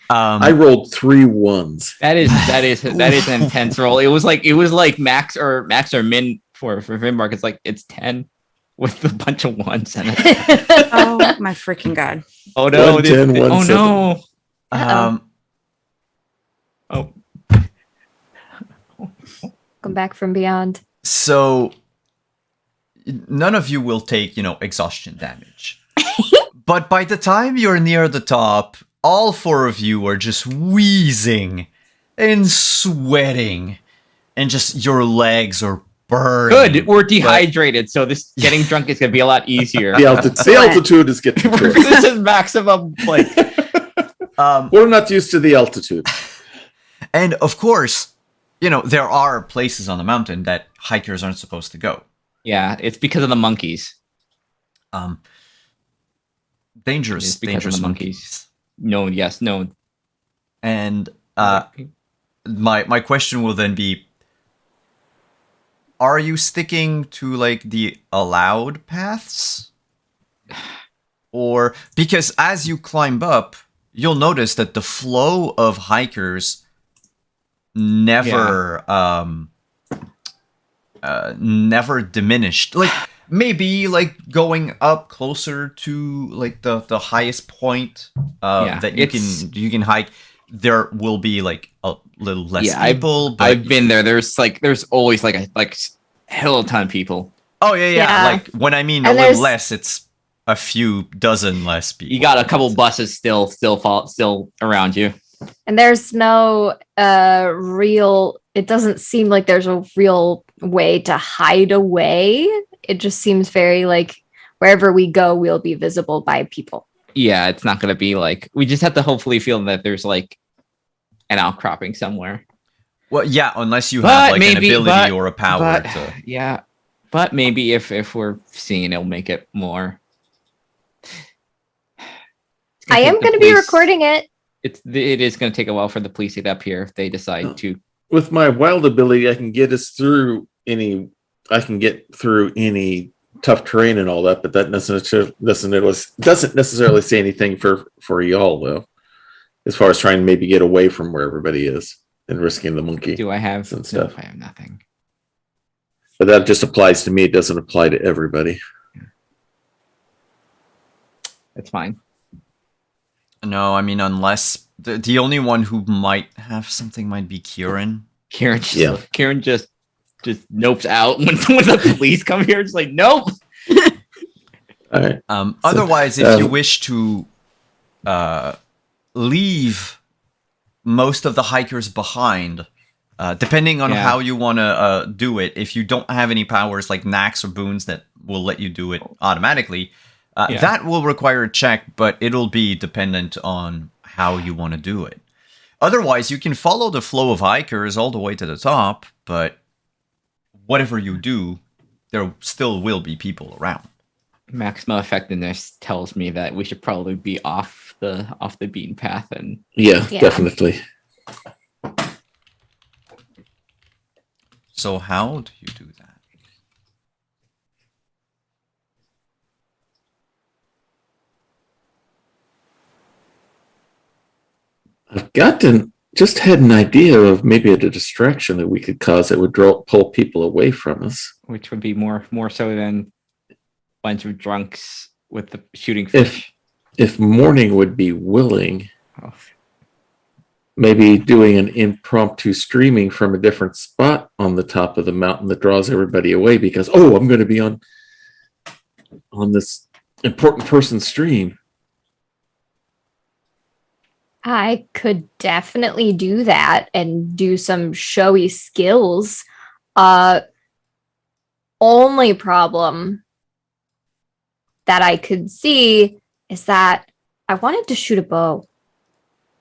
I rolled 3 ones. That is an intense roll. It was like max or min for Vinmark. It's like it's 10 with a bunch of ones in it. Oh my freaking god! Oh no! 110, Oh no! Oh, Come back from beyond. So none of you will take, exhaustion damage. But by the time you're near the top, all 4 of you are just wheezing and sweating, and just your legs are burning. good. We're dehydrated, so this getting drunk is gonna be a lot easier. The altitude is getting to us. This is maximum. Like, We're not used to the altitude. And of course, there are places on the mountain that hikers aren't supposed to go. yeah, it's because of the monkeys. Dangerous, It's because of dangerous the monkeys. No, yes, no. And my question will then be, are you sticking to like the allowed paths? Or because as you climb up, you'll notice that the flow of hikers never never diminished. Like maybe like going up closer to like the highest point that you can hike, there will be like a little less people. But I've been there. There's always like a hell of a ton of people. Oh yeah. Yeah. Like when I mean a And little there's- less, it's a few dozen less people. You got a couple buses still around you. And there's no real, it doesn't seem like there's a real way to hide away. It just seems very like wherever we go, we'll be visible by people. Yeah, it's not gonna be like, we just have to hopefully feel that there's like an outcropping somewhere. Well, yeah, unless you But have like an maybe- ability but- or a power But to. yeah, but maybe if we're seeing, it'll make it more. I am going to be recording it. It is going to take a while for the police to get up here if they decide to. With my wild ability, I can get us through any. I can get through any tough terrain and all that, but that doesn't necessarily say anything for y'all though. As far as trying to maybe get away from where everybody is and risking the monkey. Do I have and no, stuff. I have nothing. But that just applies to me. It doesn't apply to everybody. It's fine. No, I mean unless the only one who might have something might be Kieran. Kieran just nopes out when the police come here. It's like, nope. All right. Otherwise, if you wish to leave most of the hikers behind, depending on how you want to do it, if you don't have any powers like knacks or boons that will let you do it automatically, that will require a check, but it'll be dependent on how you want to do it. Otherwise, you can follow the flow of hikers all the way to the top, but whatever you do, there still will be people around. Maximum effectiveness tells me that we should probably be off the beaten path, and Yeah, Yeah. definitely. So how do you do that? I've just had an idea of maybe a distraction that we could cause that would pull people away from us. which would be more so than a bunch of drunks with the shooting fish. If Morning would be willing, Oh, maybe doing an impromptu streaming from a different spot on the top of the mountain that draws everybody away because, I'm going to be on this important person stream. I could definitely do that and do some showy skills. Only problem that I could see is that I wanted to shoot a bow.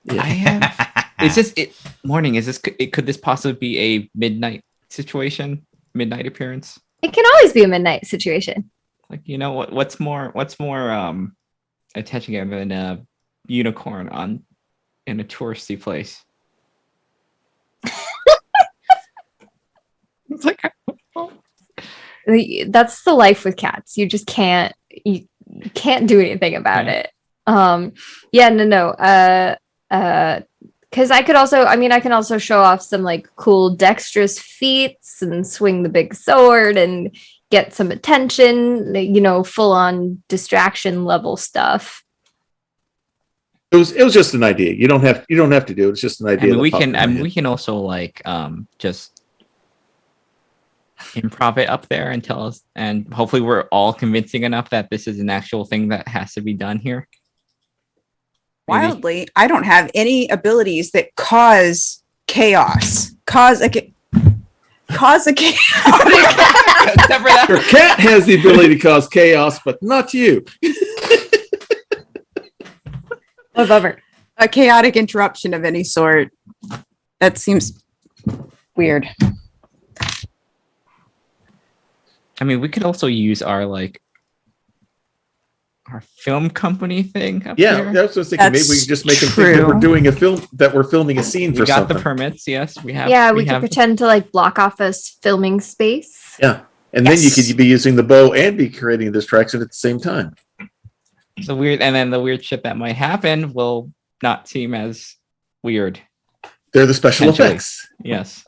Yeah. I have. Is this it? Morning. Is this? Could this possibly be a midnight situation? Midnight appearance? It can always be a midnight situation. Like, what's more attention than a unicorn in a touristy place? like, That's the life with cats. You just can't you can't do anything about it. Yeah, no. Because I can also show off some like cool dexterous feats and swing the big sword and get some attention, full on distraction level stuff. It was just an idea. You don't have to do it. It's just an idea. we can also like just improv it up there and tell us, and hopefully we're all convincing enough that this is an actual thing that has to be done here. Maybe. Wildly, I don't have any abilities that cause chaos. Cause a chaotic. Except for that. Your cat has the ability to cause chaos, but not you. Whatever. A chaotic interruption of any sort. That seems weird. I mean, we could also use our film company thing up Yeah, here. that's what I was thinking. Maybe we can just make them think that we're doing a film, that we're filming a scene We for got something. the permits, yes. We have. Yeah, we could have pretend to like block off a filming space. Yeah, and then you Yes. could be using the bow and be creating a distraction at the same time. the weird shit that might happen will not seem as weird. They're the special Potentially. effects. Yes.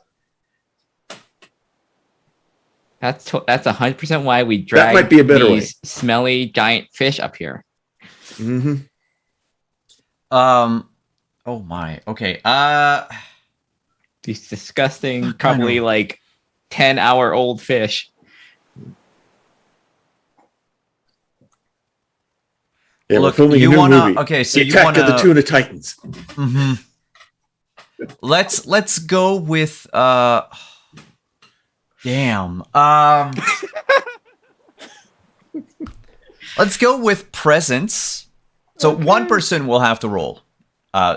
That's 100% why we drag might be a better way. these smelly giant fish up here. Mm-hmm. Oh my. Okay. These disgusting, What kind probably of- like 10-hour-old fish. Yeah, Look, we're filming you a new wanna- movie. okay, so the you Attack of the wanna- Tuna Titans. Mm-hmm. Let's go with damn. Let's go with presence. So one person will have to roll.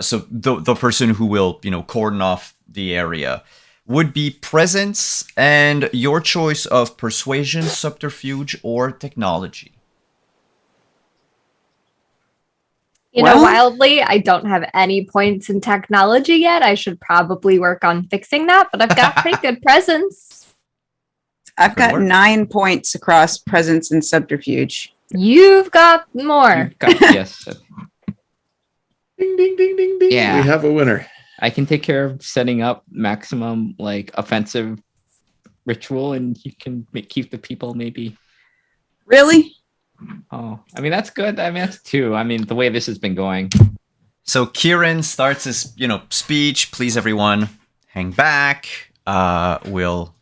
So the person who will, cordon off the area would be presence and your choice of persuasion, subterfuge, or technology. Well- Wildly, I don't have any points in technology yet. I should probably work on fixing that, but I've got pretty good presence. I've got Good work. 9 points across presence and subterfuge. You've got more. You've got- yes. Ding, ding, ding, ding, ding. Yeah. We have a winner. I can take care of setting up maximum like offensive ritual, and you can keep the people maybe. Really? Oh, I mean that's good. I mean that's 2. I mean the way this has been going. So Kieran starts his, speech. Please, everyone, hang back. We'll,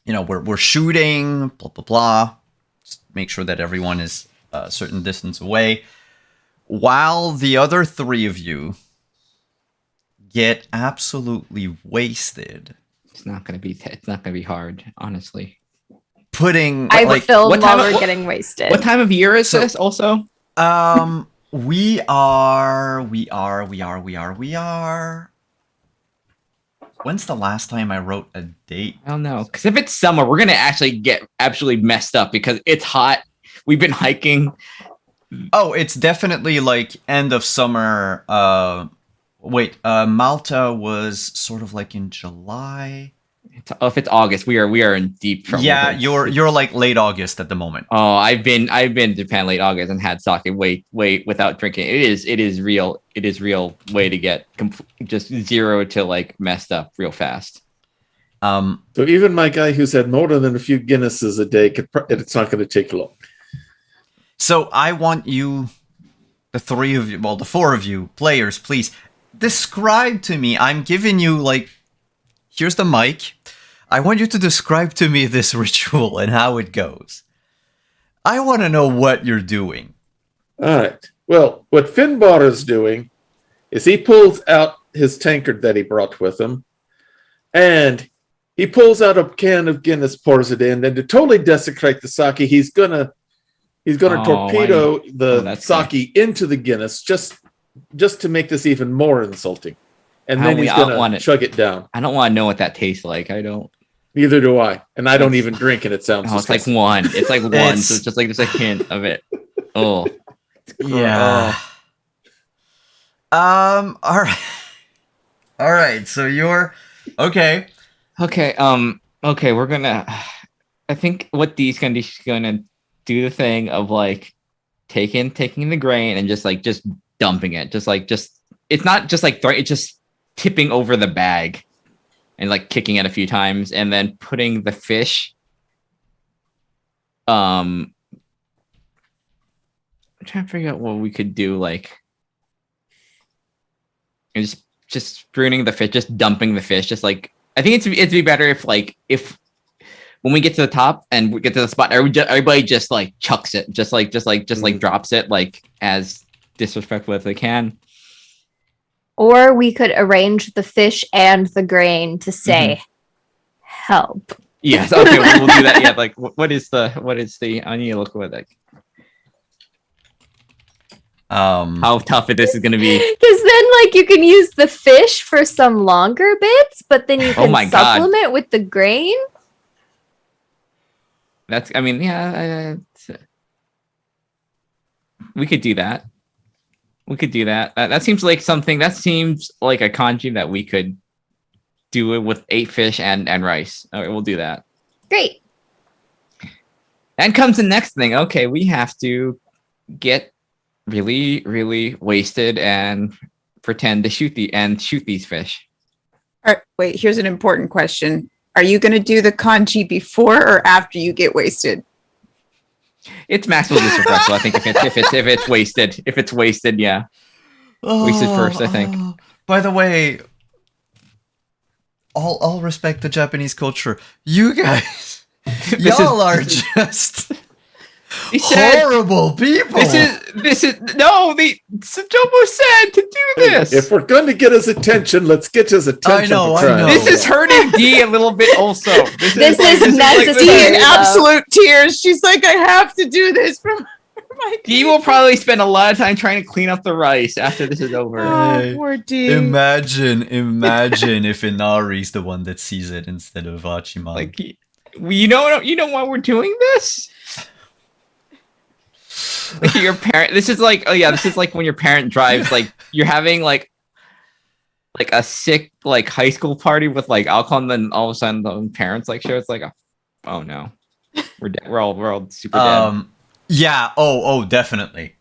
we're shooting. Blah blah blah. Just make sure that everyone is a certain distance away, while the other 3 of you get absolutely wasted. It's not gonna be hard, honestly. Putting I filmed what while time of- we're what- getting wasted. What time of year is So- this? Also, we are. When's the last time I wrote a date? I don't know. Because if it's summer, we're gonna actually get absolutely messed up because it's hot. We've been hiking. Oh, it's definitely like end of summer. Malta was sort of like in July. If it's August, we are in deep trouble. Yeah, here. you're like late August at the moment. Oh, I've been to Japan late August and had sake wait without drinking. It is real way to get just 0 to like messed up real fast. So even my guy who's had more than a few Guinnesses a day, it's not going to take long. So I want you, the 4 of you players, please describe to me. I'm giving you here's the mic. I want you to describe to me this ritual and how it goes. I want to know what you're doing. All right. Well, what Finbar is doing is he pulls out his tankard that he brought with him, and he pulls out a can of Guinness, pours it in, and to totally desecrate the sake, he's gonna torpedo the that's sake into the Guinness just to make this even more insulting, and then he's gonna chug it down. I don't want to know what that tastes like. I don't. Neither do I, and I don't even drink, and it sounds. Oh, it's like disgusting. one. It's like one. It's- So it's just like there's a hint of it. Oh, Yeah. All right. All right. So you're okay. Okay. Okay, we're gonna. I think what these gonna do the thing of like taking the grain and just dumping it, just it's not just like throwing, it's just tipping over the bag and like kicking it a few times and then putting the fish. I'm trying to figure out what we could do, like, and just ruining the fish, just dumping the fish, just like I think it'd be better if when we get to the top and we get to the spot, everybody just like chucks it, just like drops it like as disrespectful as they can. Or we could arrange the fish and the grain to say, help. Yes, okay, we'll do that. Yeah, like what is the? I need to look at like how tough this is gonna be. Because then, like, you can use the fish for some longer bits, but then you Oh can my God. supplement with the grain. That's, I mean, yeah, we could do that. We could do that. That seems like something. That seems like a kanji that we could do it with 8 fish and rice. All right, we'll do that. Great. Then comes the next thing. Okay, we have to get really, really wasted and pretend to shoot these fish. All right, wait, here's an important question. Are you going to do the kanji before or after you get wasted? It's maximal disrespectful. I think if it's wasted, yeah, wasted first. I think. By the way, all respect to Japanese culture. You guys, y'all are just horrible people. This is no. The Jobo said to do this. If we're going to get his attention, let's get his attention. I know. This is hurting D a little bit. Also, This is necessary. D in though. absolute tears. She's like, I have to do this for my D will probably spend a lot of time trying to clean up the rice after this is over. Oh, poor D. Imagine if Inari's the one that sees it instead of Hachiman. Like, you know why we're doing this? Like your parent. This is like, oh yeah, this is like when your parent drives. Like you're having like a sick like high school party with like alcohol, and then all of a sudden the parents like show. It's like, oh no, we're all super dead. Yeah. Oh, definitely.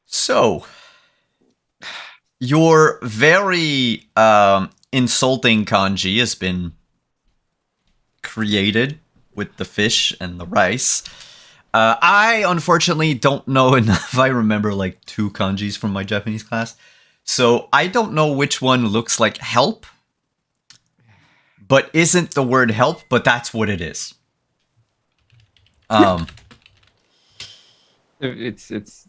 So, your very insulting kanji has been created with the fish and the rice. I unfortunately don't know enough. I remember like 2 kanjis from my Japanese class. So I don't know which one looks like help, but isn't the word help, but that's what it is. It's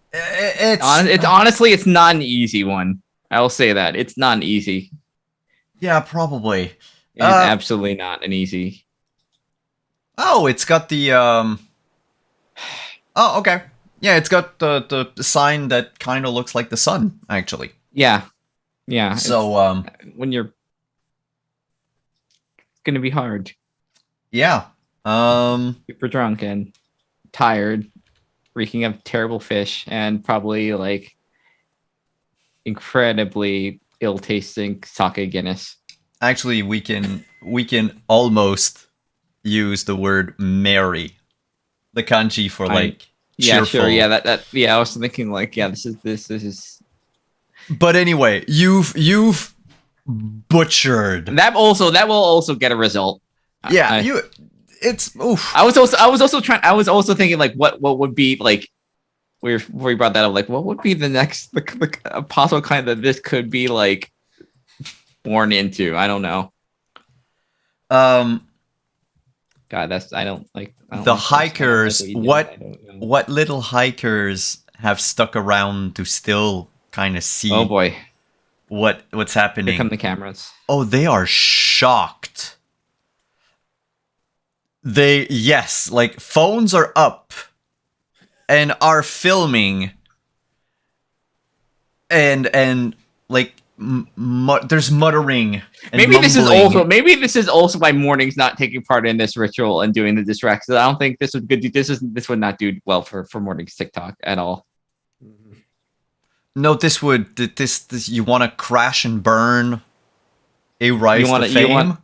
honestly, it's not an easy one. I'll say that. It's not an easy. Yeah, probably. It's absolutely not an easy. Oh, it's got the Oh, okay. Yeah, it's got the sign that kind of looks like the sun, actually. Yeah. So when you're, it's gonna be hard. yeah. Super drunk and tired, reeking of terrible fish, and probably like incredibly ill-tasting sake Guinness. Actually, we can almost use the word merry, the kanji for like Yeah, cheerful. sure. Yeah, that. Yeah, I was thinking like, yeah, this is. But anyway, you've butchered. That will also get a result. Yeah, it's oof. I was also thinking like, what would be like, before we brought that up, like, what would be the next the possible kind that this could be like born into? I don't know. God, I don't like The hikers. I don't What know. little hikers have stuck around to still kind of see Oh boy, what's happening? here come the cameras. Oh, they are shocked. Yes, like phones are up and are filming, and like there's muttering. And Maybe this mumbling. is also why Morning's not taking part in this ritual and doing the distractions. I don't think this would good. This would not do well for Morning's TikTok at all. No, this you want to crash and burn A rise You wanna- to you fame? want-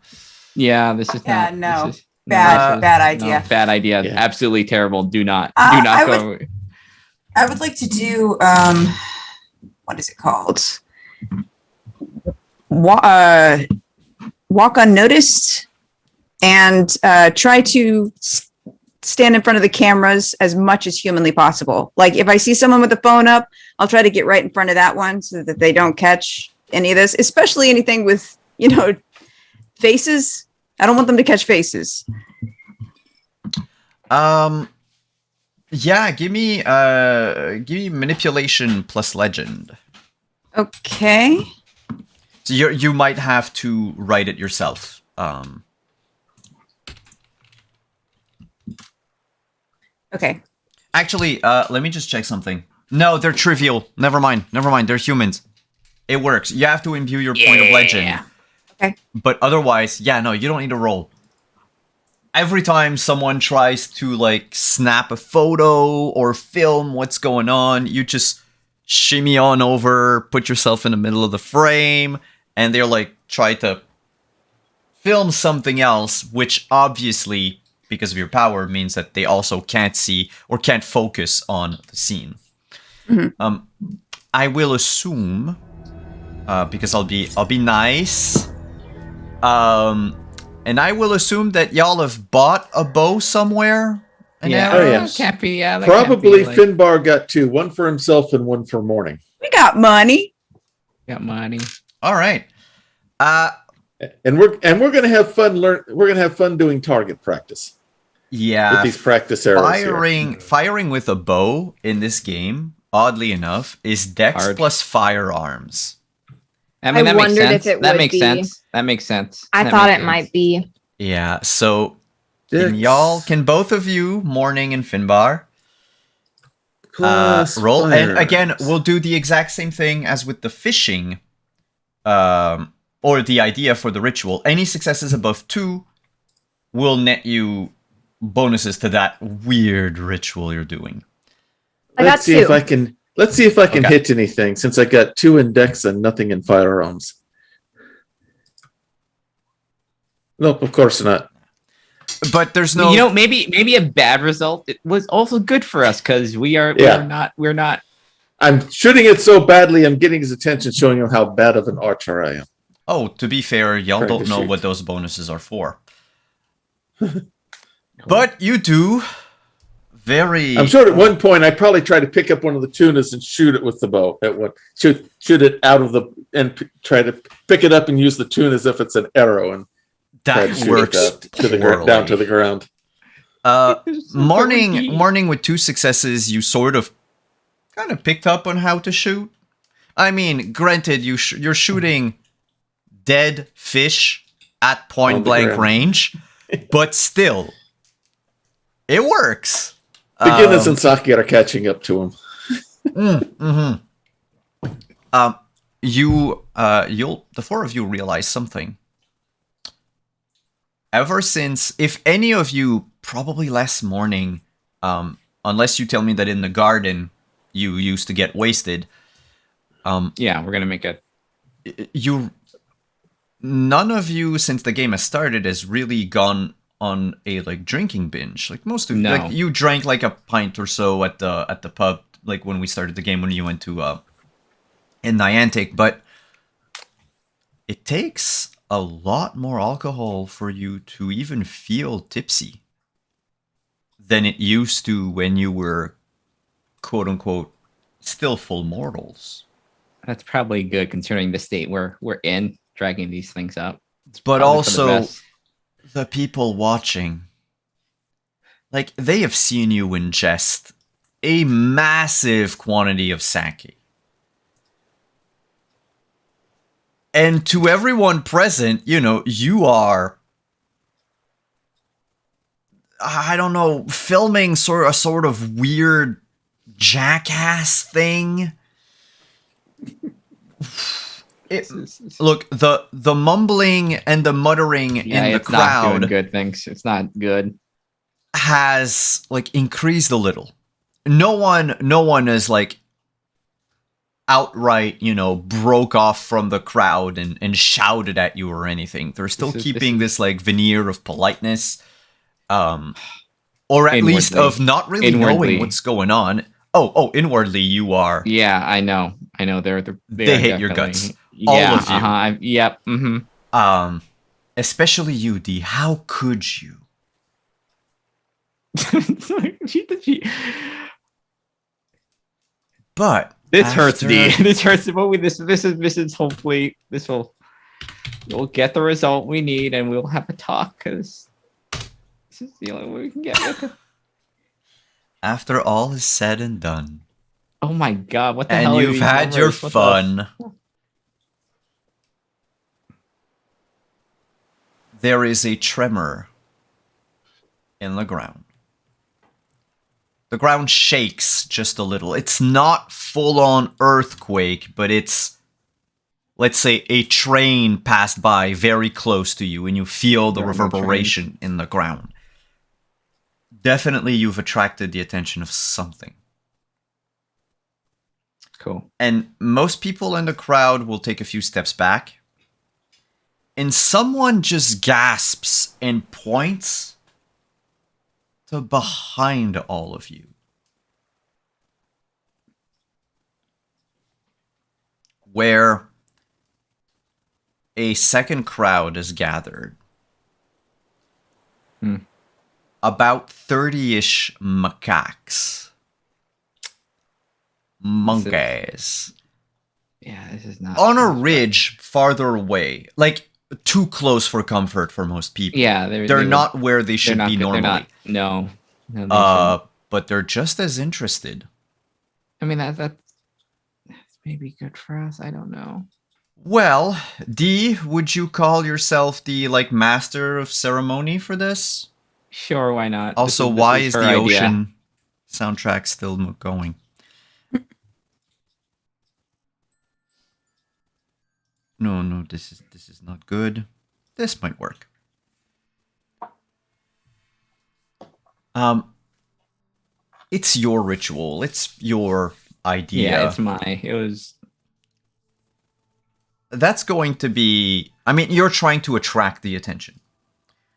Yeah, this is Yeah, not. no. This is, Bad no, idea. bad idea. Yeah. Absolutely terrible. Do not I go. I would like to do what is it called? Walk unnoticed and try to stand in front of the cameras as much as humanly possible. Like if I see someone with the phone up, I'll try to get right in front of that one so that they don't catch any of this, especially anything with, faces. I don't want them to catch faces. Yeah, give me manipulation plus legend. Okay. So you might have to write it yourself. Okay. Actually, let me just check something. No, they're trivial. Never mind. They're humans. It works. You have to imbue your point of legend. Okay. But otherwise, yeah, no, you don't need to roll. Every time someone tries to like snap a photo or film what's going on, you just shimmy on over, put yourself in the middle of the frame, and they're like try to film something else, which obviously, because of your power, means that they also can't see or can't focus on the scene. Mhm. I will assume, because I'll be nice. And I will assume that y'all have bought a bow somewhere. An Yeah. arrow? Oh, yeah. Can't be. Yeah. that can't Probably be, like, Finbar got two, one for himself and one for Morning. We got money. got money. All right. And we're gonna have fun we're gonna have fun doing target practice Yeah. with these practice arrows here. Firing with a bow in this game, oddly enough, is Dex Hard. plus firearms. I mean, I that makes wondered sense. if it that would makes be. sense. That makes sense. I That thought makes it sense. might be. Yeah. So Dex can both of you, Morning and Finbar, plus roll? And again, firearms. we'll do the exact same thing as with the fishing, or the idea for the ritual. Any successes above 2 will net you bonuses to that weird ritual you're doing. I got Let's see if two. I can. Let's see if I can Okay. hit anything since I got 2 in Dex and nothing in firearms. Nope, of course not. But there's no. You know, maybe a bad result. It was also good for us because Yeah. we're not. I'm shooting it so badly. I'm getting his attention, showing him how bad of an archer I am. Oh, to be fair, y'all Trying don't to know shoot. what those bonuses are for. But you do. Very. I'm sure at one point I probably tried to pick up one of the tunas and shoot it with the bow. At one, shoot it out of the and try to pick it up and use the tune as if it's an arrow and try to That shoot works. it to the down to the ground. Morning with 2 successes, you sort of kind of picked up on how to shoot. I mean, granted, you're shooting dead fish at On point the blank ground. range, but still, it works. Beginners and Saki are catching up to him. The 4 of you realize something. Ever since, if any of you, probably last morning, unless you tell me that in the garden you used to get wasted, Yeah, we're gonna make it. none of you since the game has started has really gone on a like drinking binge. Like most of No. like you drank like a pint or so at the pub, like when we started the game when you went to in Niantic, but it takes a lot more alcohol for you to even feel tipsy than it used to when you were quote unquote still full mortals. That's probably good considering the state we're in, dragging these things up. It's But probably for the also best. the people watching, like, they have seen you ingest a massive quantity of sake. And to everyone present, you are, I don't know, filming a sort of weird jackass thing. Look, the mumbling and the muttering Yeah, in the it's not doing crowd good things. It's not good. has like increased a little. No one is like outright, broke off from the crowd and shouted at you or anything. They're still keeping this like veneer of politeness, or at least Inwardly. of not really Inwardly. knowing what's going on. Oh, inwardly you are. Yeah, I know. They They are hate your definitely- guts. All Yeah, of you. Yep. Mm-hmm. Especially you, D. How could you? But This hurts, after- D. This hurts. But this is hopefully we'll get the result we need, and we'll have a talk because this is the only way we can get with it. After all is said and done, Oh my god! What the and hell? are you've these had your numbers? What the- fun, there is a tremor in the ground. The ground shakes just a little. It's not full-on earthquake, but it's, let's say, a train passed by very close to you, and you feel the Railroad reverberation in the ground. Definitely, you've attracted the attention of something. Cool. And most people in the crowd will take a few steps back. And someone just gasps and points to behind all of you. Where a second crowd is gathered. About 30-ish macaques. Monkeys. Yeah, this is not On a ridge farther away. Like, too close for comfort for most people. Yeah, They're not where they should be normally. They're not. No. They shouldn't. But they're just as interested. I mean that's maybe good for us. I don't know. Well, D, would you call yourself the master of ceremony for this? Sure, why not? Also, This why is her the idea. ocean soundtrack still going? No, this is not good. This might work. It's your ritual. It's your idea. Yeah, it's my. It was. That's going to be. I mean, you're trying to attract the attention.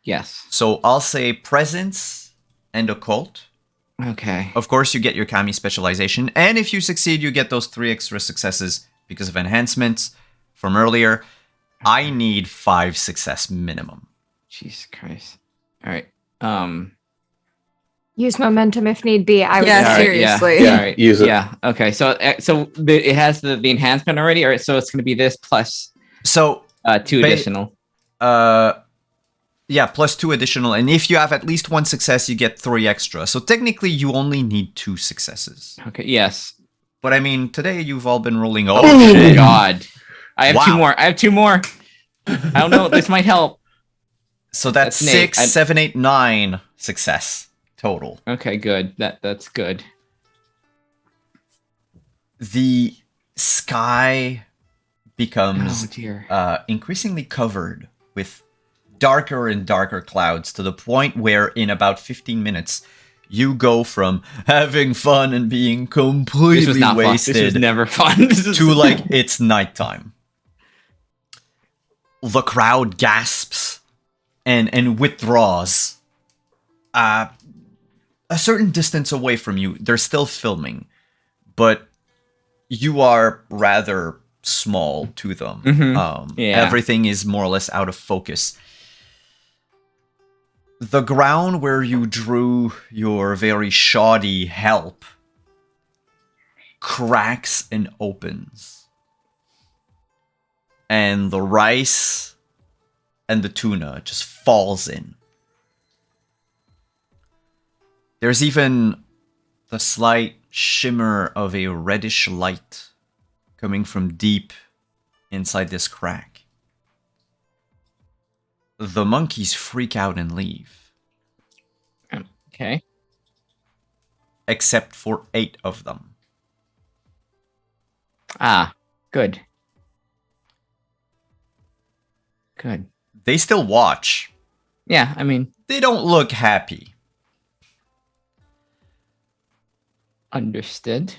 Yes. So I'll say presence and occult. Okay. Of course, you get your kami specialization, and if you succeed, you get those 3 extra successes because of enhancements from earlier. I need 5 success minimum. Jesus Christ. All right. Use momentum if need be. I would Yeah, say. All right, yeah, seriously. Yeah, all right. Use it. Yeah. Okay. So it has the enhancement already, or so it's going to be this plus So 2 additional. yeah, plus 2 additional, and if you have at least 1 success, you get 3 extra. So technically, you only need 2 successes. Okay. Yes. But I mean, today you've all been rolling. Oh shit. God. I have 2 Wow. more. I have 2 more. I don't know. This might help. So that's That's Nate. 6, 7, 8, 9 success total. Okay. Good. That's good. The sky becomes Oh dear. increasingly covered with darker and darker clouds to the point where in about 15 minutes you go from having fun and being This was completely not fun. wasted This was never fun. This is to it's nighttime. The crowd gasps and withdraws. A certain distance away from you, they're still filming, but you are rather small to them. Mhm. Yeah. Everything is more or less out of focus. The ground where you drew your very shoddy help cracks and opens. And the rice and the tuna just falls in. There's even the slight shimmer of a reddish light coming from deep inside this crack. The monkeys freak out and leave, Okay. except for 8 of them. Ah. Good. Good. They still watch. Yeah. I mean, They don't look happy. understood.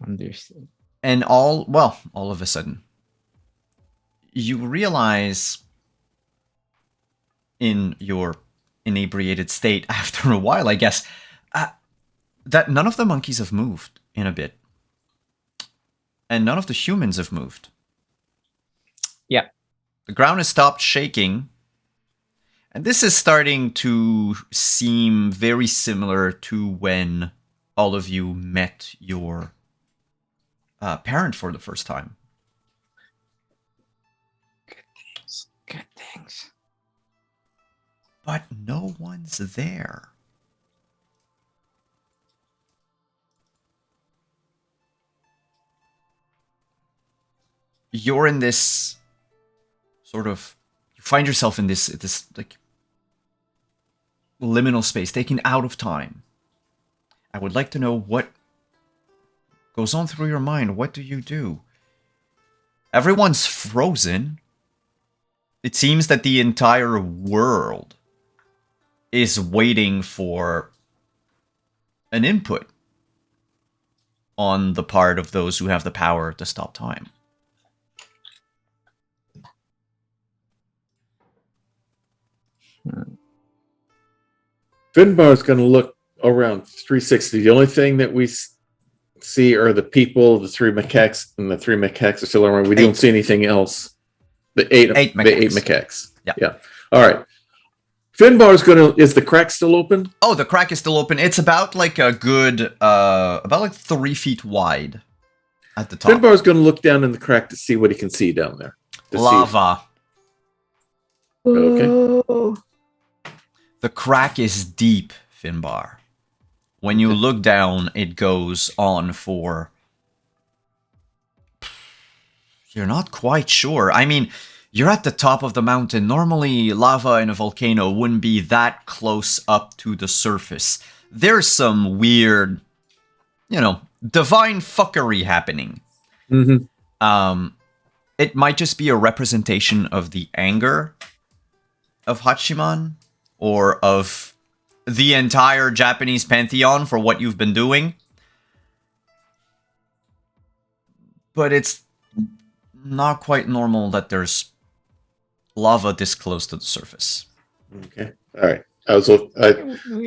Understood. And all of a sudden, you realize in your inebriated state, after a while, I guess, that none of the monkeys have moved in a bit. And none of the humans have moved. Yeah. The ground has stopped shaking. And this is starting to seem very similar to when all of you met your parent for the first time. Good things. But no one's there. You're in this sort of, you find yourself in this like liminal space, taken out of time. I would like to know what goes on through your mind. What do you do? Everyone's frozen. It seems that the entire world is waiting for an input on the part of those who have the power to stop time. Finbar's going to look around 360. The only thing that we see are the people, the three macaques, and the three macaques are still around. We don't see anything else. The eight macaques. Yeah. All right. Finbar's going to. Is the crack still open? Oh, the crack is still open. It's about like a good, about like 3 feet wide at the top. Finbar's going to look down in the crack to see what he can see down there. Lava. Okay. Oh. The crack is deep, Finbar. When you look down, it goes on for... You're not quite sure. I mean, you're at the top of the mountain. Normally, lava in a volcano wouldn't be that close up to the surface. There's some weird, divine fuckery happening. Mm-hmm. It might just be a representation of the anger of Hachiman, or of the entire Japanese pantheon for what you've been doing. But it's not quite normal that there's lava this close to the surface. Okay. All right. I was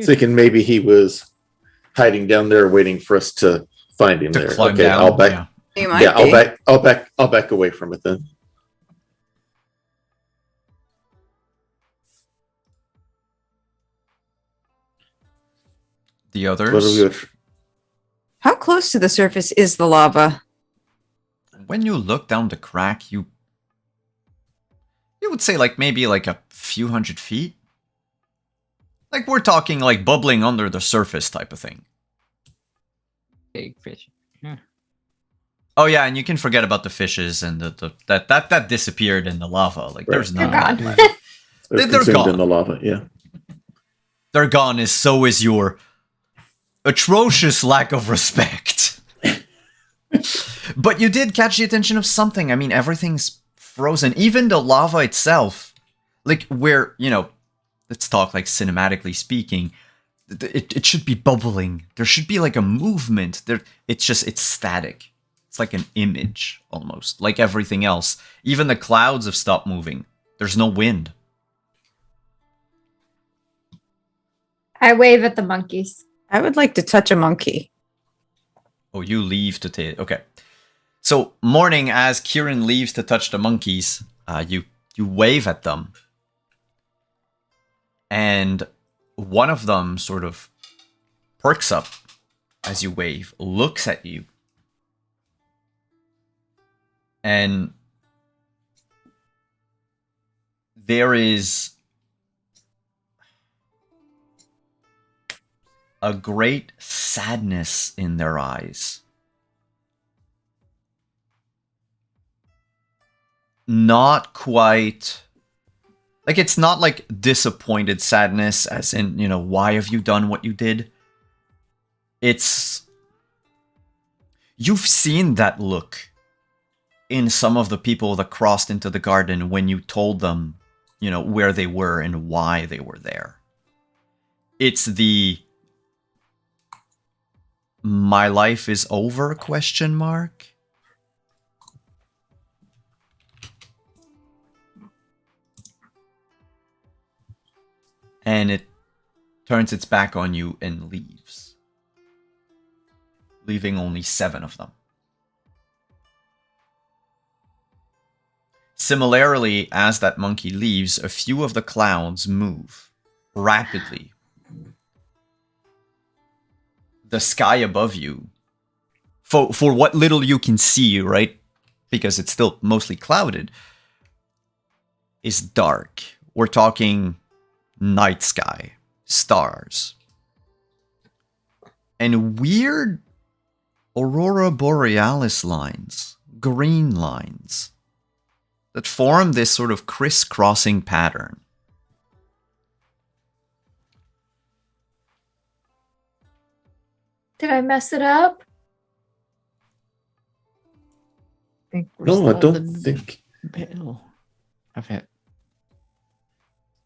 thinking maybe he was hiding down there, waiting for us to find him To there. climb Okay, down, I'll back. yeah. You might be. I'll back away from it then. The What are others, we? How close to the surface is the lava? when you look down the crack, you would say like maybe like a few hundred feet. Like we're talking like bubbling under the surface type of thing. Big fish. Yeah. Oh yeah, and you can forget about the fishes and that disappeared in the lava. Like there's They're none. gone. They're They're consumed gone. in the lava. Yeah. They're gone, as so is your atrocious lack of respect. But you did catch the attention of something. I mean, everything's frozen. Even the lava itself. Like, where, let's talk like cinematically speaking. It should be bubbling. There should be like a movement. It's static. It's like an image, almost. Like everything else. Even the clouds have stopped moving. There's no wind. I wave at the monkeys. I would like to touch a monkey. Oh, you leave to take... Okay. So, morning, as Kieran leaves to touch the monkeys, you wave at them. And one of them sort of perks up as you wave, looks at you. And there is a great sadness in their eyes. Not quite... Like, it's not like disappointed sadness, as in, why have you done what you did? It's... You've seen that look in some of the people that crossed into the garden when you told them, where they were and why they were there. It's the My life is over, question mark? And it turns its back on you and leaves, leaving only 7 of them. Similarly, as that monkey leaves, a few of the clouds move rapidly. The sky above you, for what little you can see, right? Because it's still mostly clouded, is dark. We're talking night sky, stars, and weird aurora borealis lines, green lines, that form this sort of crisscrossing pattern. Did I mess it up? I think we're No, I still don't in the think. middle of it.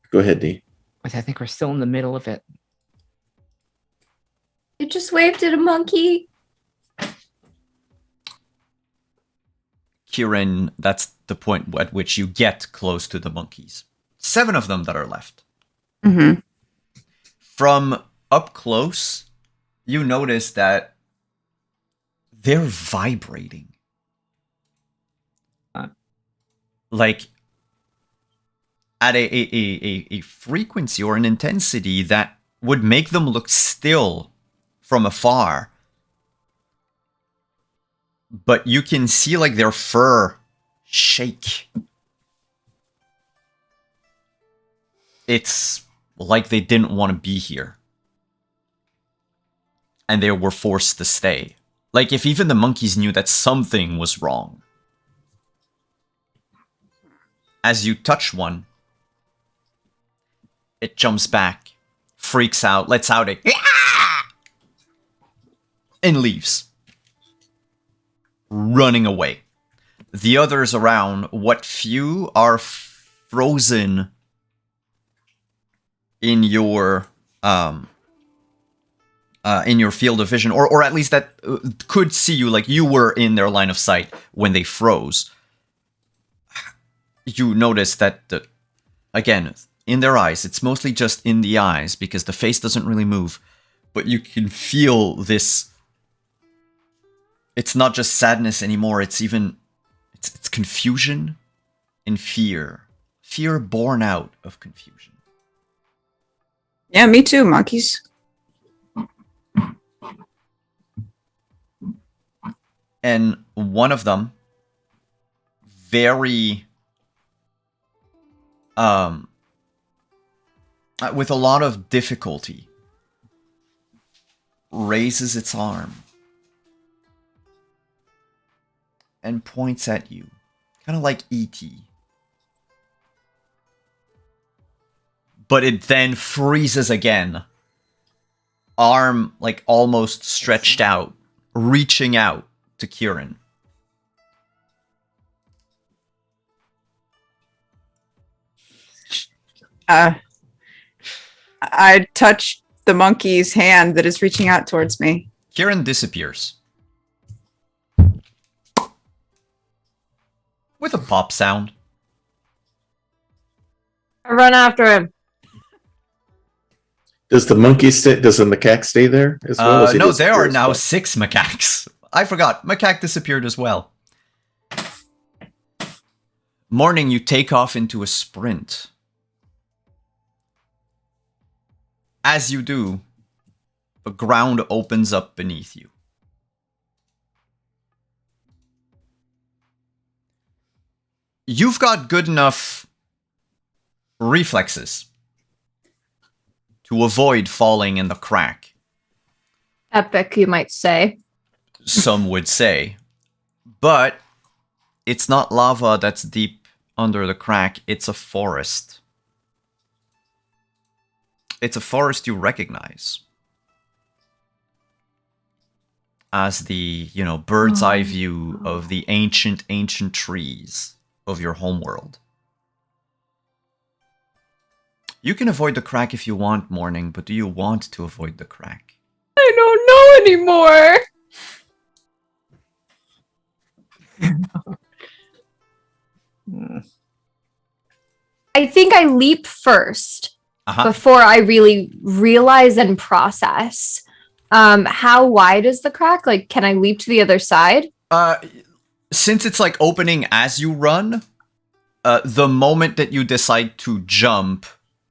Go ahead, D. I think we're still in the middle of it. It just waved at a monkey. Kieran, that's the point at which you get close to the monkeys. 7 of them that are left. Mm-hmm. From up close, you notice that they're vibrating. Like at a frequency or an intensity that would make them look still from afar. But you can see like their fur shake. It's like they didn't want to be here. And they were forced to stay. Like if even the monkeys knew that something was wrong. As you touch one, it jumps back, freaks out, lets out a and leaves, running away. The others around, what few are frozen in your field of vision, or at least that could see you, like you were in their line of sight when they froze. You notice that, again, in their eyes, it's mostly just in the eyes because the face doesn't really move, but you can feel this. It's not just sadness anymore, it's confusion and fear. Fear born out of confusion. Yeah, me too, monkeys. And one of them, very with a lot of difficulty, raises its arm and points at you, kind of like E.T. But it then freezes again, arm like almost stretched out, reaching out to Kieran. I touch the monkey's hand that is reaching out towards me. Kieran disappears. With a pop sound. I run after him. Does the monkey stay? Does the macaque stay there as well? As he No, there are disappears? now 6 macaques. I forgot. Macaque disappeared as well. Morning, you take off into a sprint. As you do, the ground opens up beneath you. You've got good enough reflexes to avoid falling in the crack. Epic, you might say. Some would say. But it's not lava that's deep under the crack, it's a forest. It's a forest you recognize as the, bird's eye view of the ancient trees of your homeworld. You can avoid the crack if you want, Morning, but do you want to avoid the crack? I know don't know anymore. I think I leap first before I really realize and process. How wide is the crack? Like, can I leap to the other side? Since it's like opening as you run, the moment that you decide to jump,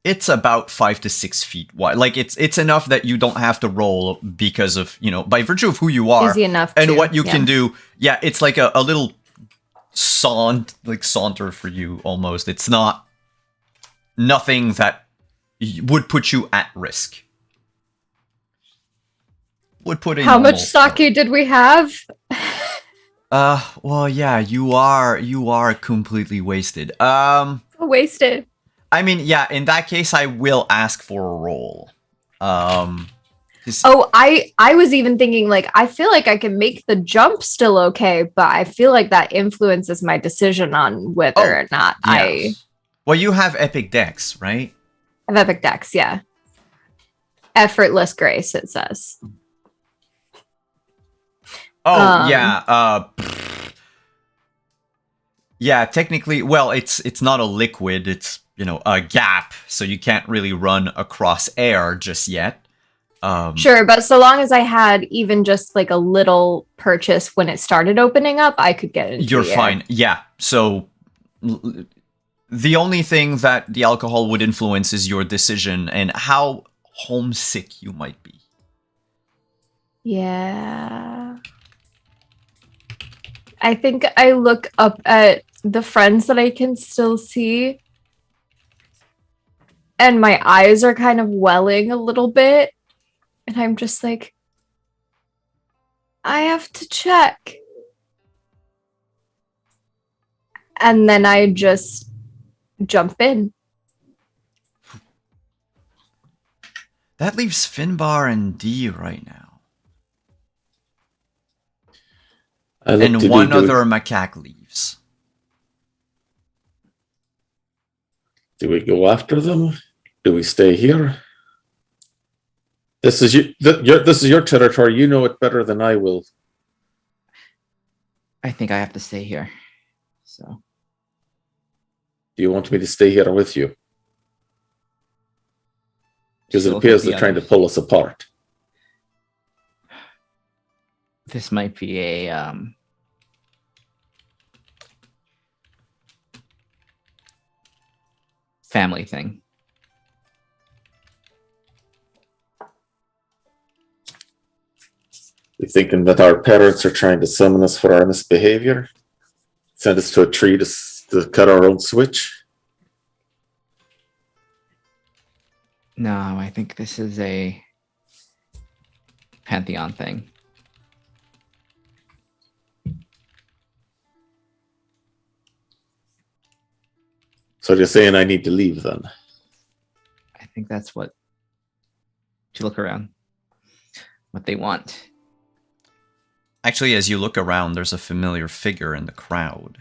it's about 5 to 6 feet wide. Like it's enough that you don't have to roll because of, you know, by virtue of who you are Easy enough and to, what you can do. Yeah, it's like a little saunter for you almost. It's not nothing that would put you at risk. Would put in How much sake did we have? Well, yeah, you are completely wasted. Wasted. I mean, yeah, in that case, I will ask for a roll. Oh, I was even thinking, like, I feel like I can make the jump still okay, but I feel like that influences my decision on whether or not I Well, you have epic dex, right? have epic dex, yeah. Effortless grace, it says. Oh, yeah. Yeah, technically, well, it's not a liquid, it's, you know, a gap, so you can't really run across air just yet. Sure, but so long as I had even just like a little purchase when it started opening up, I could get into You're the air. fine. Yeah, so the only thing that the alcohol would influence is your decision and how homesick you might be. Yeah. I think I look up at the friends that I can still see, and my eyes are kind of welling a little bit, and I'm just like, I have to check. And then I just jump in. That leaves Finbar and D right now. And one other macaque leaves. Do we go after them? Do we stay here? This is this is your territory. You know it better than I will. I think I have to stay here. So Do you want me to stay here with you? Because it So appears the they're trying to others. pull us apart. this might be a family thing. You thinking that our parents are trying to summon us for our misbehavior? Send us to a tree to cut our own switch? No, I think this is a Pantheon thing. So you're saying I need to leave then? I think that's what to look around. What they want. Actually, as you look around, there's a familiar figure in the crowd.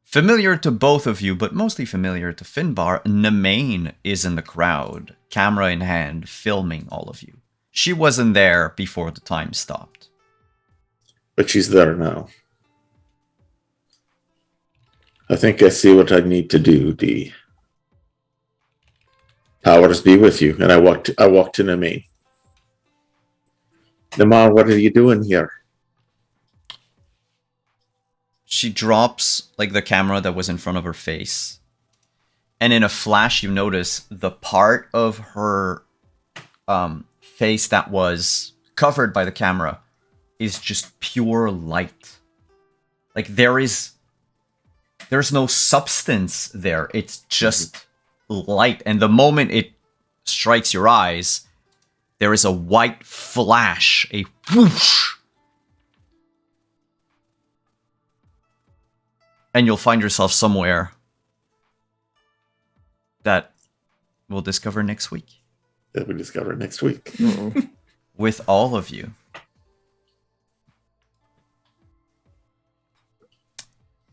Familiar to both of you, but mostly familiar to Finbar, Nemain is in the crowd, camera in hand, filming all of you. She wasn't there before the time stopped. But she's there now. I think I see what I need to do, D. Powers be with you. And I walked to Nemain. Namar, what are you doing here? She drops like the camera that was in front of her face. And in a flash, you notice the part of her face that was covered by the camera is just pure light. Like there's no substance there. It's just light. And the moment it strikes your eyes, there is a white flash, a whoosh. And you'll find yourself somewhere that we'll discover next week. That we discover next week. With all of you.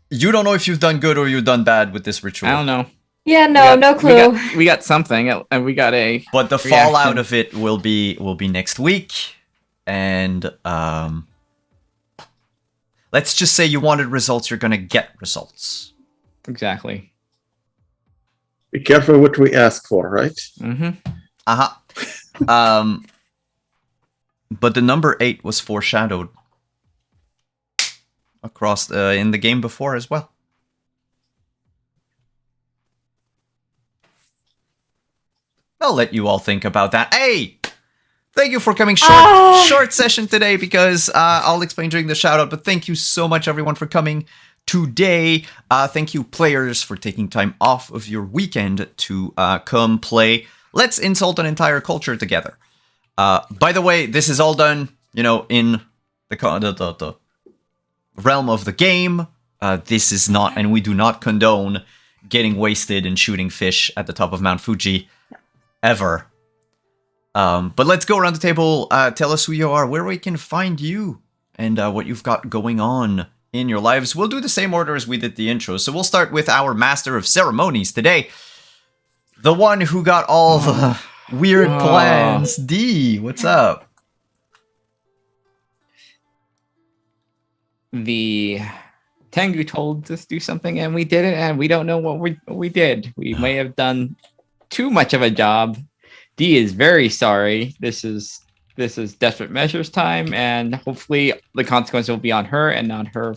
You don't know if you've done good or you've done bad with this ritual. I don't know. Yeah, no clue. We got something, and we got a. But the reaction. fallout of it will be next week, and let's just say you wanted results, you're gonna get results. Exactly. Be careful what we ask for, right? Mm-hmm. But the number 8 was foreshadowed across in the game before as well. I'll let you all think about that. Hey, thank you for coming short session today because I'll explain during the shout out. But thank you so much, everyone, for coming today. Thank you, players, for taking time off of your weekend to come play. Let's insult an entire culture together. By the way, this is all done, in the realm of the game. This is not, and we do not condone getting wasted and shooting fish at the top of Mount Fuji. Ever. But let's go around the table. Tell us who you are, where we can find you, and what you've got going on in your lives. We'll do the same order as we did the intro. So we'll start with our Master of Ceremonies today. The one who got all the weird plans. D, what's up? The Tengu told us to do something, and we did it, and we don't know what we did. We may have done too much of a job. D is very sorry. This is desperate measures time, and hopefully the consequence will be on her and not her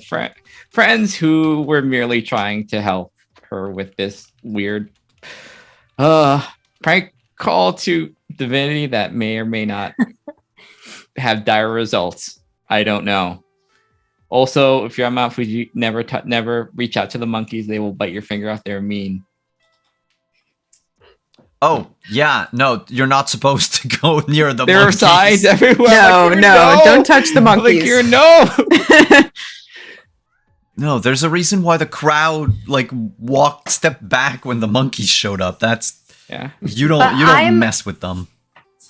friends who were merely trying to help her with this weird prank call to divinity that may or may not have dire results. I don't know. Also, if you're on Mount Fuji, never reach out to the monkeys. They will bite your finger off. They're mean. Oh, yeah, no, you're not supposed to go near the There monkeys. are signs everywhere. No, don't touch the monkeys. No, there's a reason why the crowd stepped back when the monkeys showed up. That's you don't mess with them.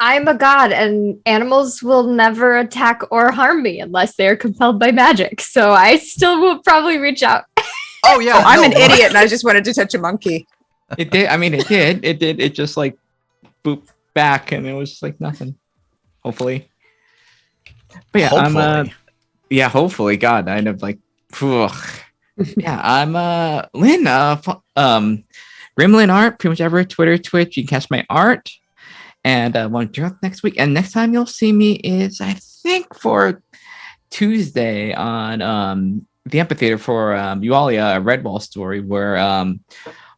I'm a god, and animals will never attack or harm me unless they are compelled by magic. So I still will probably reach out. Oh yeah, I'm an idiot, and I just wanted to touch a monkey. It did. I mean, it did. It did. It just booped back, and it was just nothing. Hopefully. But yeah, hopefully. Hopefully. God, I end up yeah, I'm Lynn. Rimlin Art, pretty much everywhere. Twitter, Twitch. You can catch my art, and want to drop next week. And next time you'll see me is, I think, for Tuesday on the amphitheater for Eualia, a Redwall story where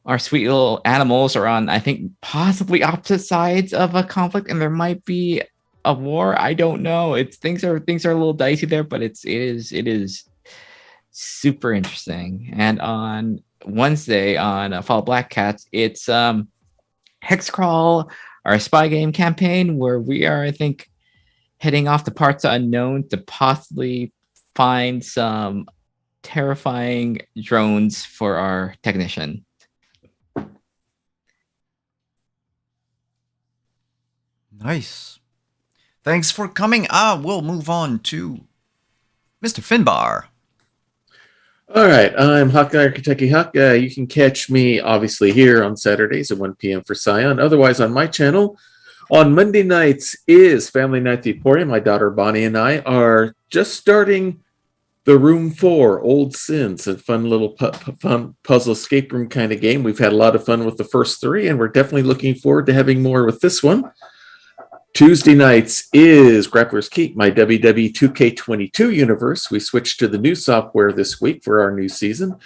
our sweet little animals are on, I think, possibly opposite sides of a conflict, and there might be a war. I don't know. Things are a little dicey there, but it is super interesting. And on Wednesday on Fall Black Cats, it's Hexcrawl, our spy game campaign, where we are, I think, heading off to parts unknown to possibly find some terrifying drones for our technician. Nice. Thanks for coming. We'll move on to Mr. Finbar. All right, I'm Hawkeye Kentucky Hawk. You can catch me obviously here on Saturdays at 1 p.m. for Scion. Otherwise, on my channel, on Monday nights is Family Night at the Emporium. My daughter Bonnie and I are just starting the Room 4, Old Sins, a fun little fun puzzle escape room kind of game. We've had a lot of fun with the first 3, and we're definitely looking forward to having more with this one. Tuesday nights is Grappler's Keep, my WWE 2K22 universe. We switched to the new software this week for our new season,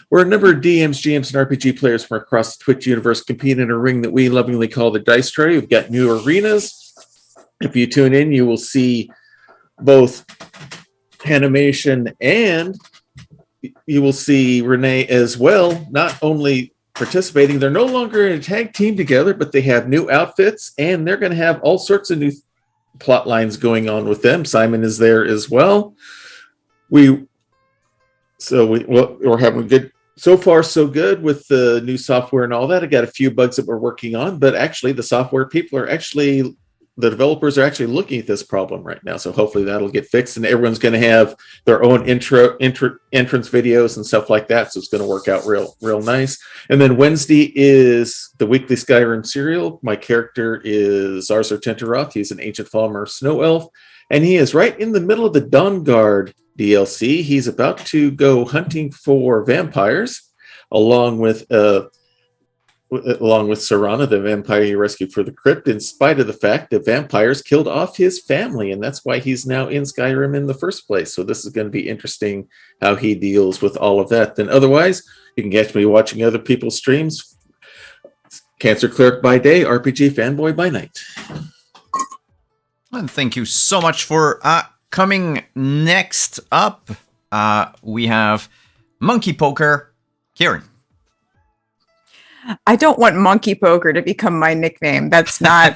where a number of DMs, GMs, and RPG players from across the Twitch universe compete in a ring that we lovingly call the Dice Tray. We've got new arenas. If you tune in, you will see both animation and you will see Renee as well, not only participating. They're no longer in a tag team together, but they have new outfits, and they're going to have all sorts of new plot lines going on with them. Simon is there as well. We're having good, so far so good with the new software and all that. I got a few bugs that we're working on, but actually the software people are actually the developers are actually looking at this problem right now. So hopefully that'll get fixed, and everyone's going to have their own entrance videos and stuff like that. So it's going to work out real nice. And then Wednesday is the weekly Skyrim serial. My character is Arthur Tenteroth. He's an ancient farmer snow elf, and he is right in the middle of the Dawnguard DLC. He's about to go hunting for vampires, along with Serana, the vampire he rescued for the crypt, in spite of the fact that vampires killed off his family, and that's why he's now in Skyrim in the first place. So this is going to be interesting how he deals with all of that. Then otherwise, you can catch me watching other people's streams. Cancer Cleric by day, RPG Fanboy by night. And thank you so much for coming. Next up, we have Monkey Poker, Kieran. I don't want Monkey Poker to become my nickname. That's not.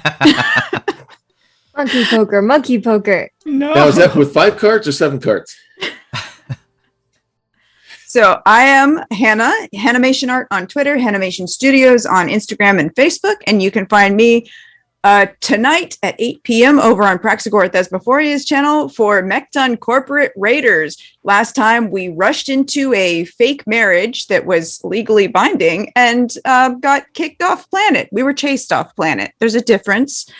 Monkey poker, monkey poker. No. Now, is that with 5 cards or 7 cards? So I am Hannah, Hanimation Art on Twitter, Hanimation Studios on Instagram and Facebook, and you can find me tonight at 8 p.m. over on Praxagor Thesmophoria's channel for Mechton Corporate Raiders. Last time we rushed into a fake marriage that was legally binding and got kicked off planet. We were chased off planet. There's a difference.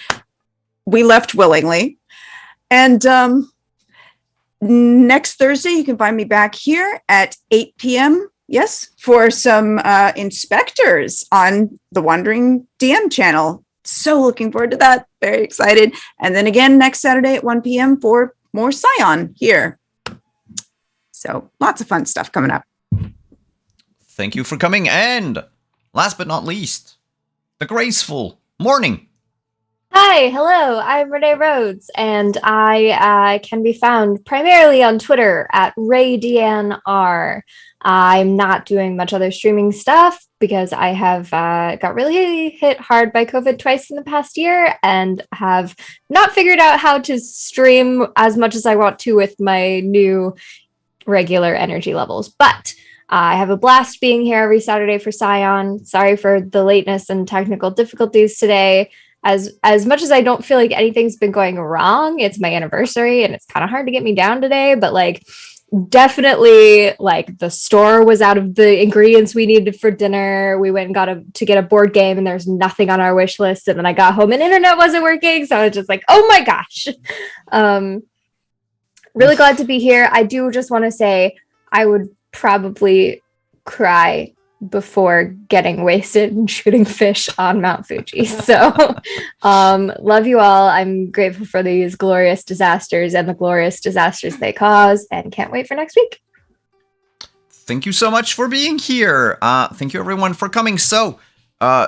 We left willingly. And next Thursday, you can find me back here at 8 p.m. Yes, for some inspectors on the Wandering DM channel. So looking forward to that. Very excited. And then again next Saturday at 1 p.m. for more Scion here. So lots of fun stuff coming up. Thank you for coming. And last but not least, the graceful Morning. Hi, hello, I'm Renee Rhodes, and I can be found primarily on Twitter at RayDeanR. I'm not doing much other streaming stuff because I have got really hit hard by COVID twice in the past year and have not figured out how to stream as much as I want to with my new regular energy levels. But I have a blast being here every Saturday for Scion. Sorry for the lateness and technical difficulties today. As much as I don't feel like anything's been going wrong, it's my anniversary and it's kind of hard to get me down today, but like definitely like the store was out of the ingredients we needed for dinner. We went and got to get a board game and there's nothing on our wish list. And then I got home and internet wasn't working. So I was just like, oh my gosh. Really glad to be here. I do just want to say I would probably cry before getting wasted and shooting fish on Mount Fuji. So love you all. I'm grateful for these glorious disasters and the glorious disasters they cause, and can't wait for next week. Thank you so much for being here. Thank you everyone for coming. So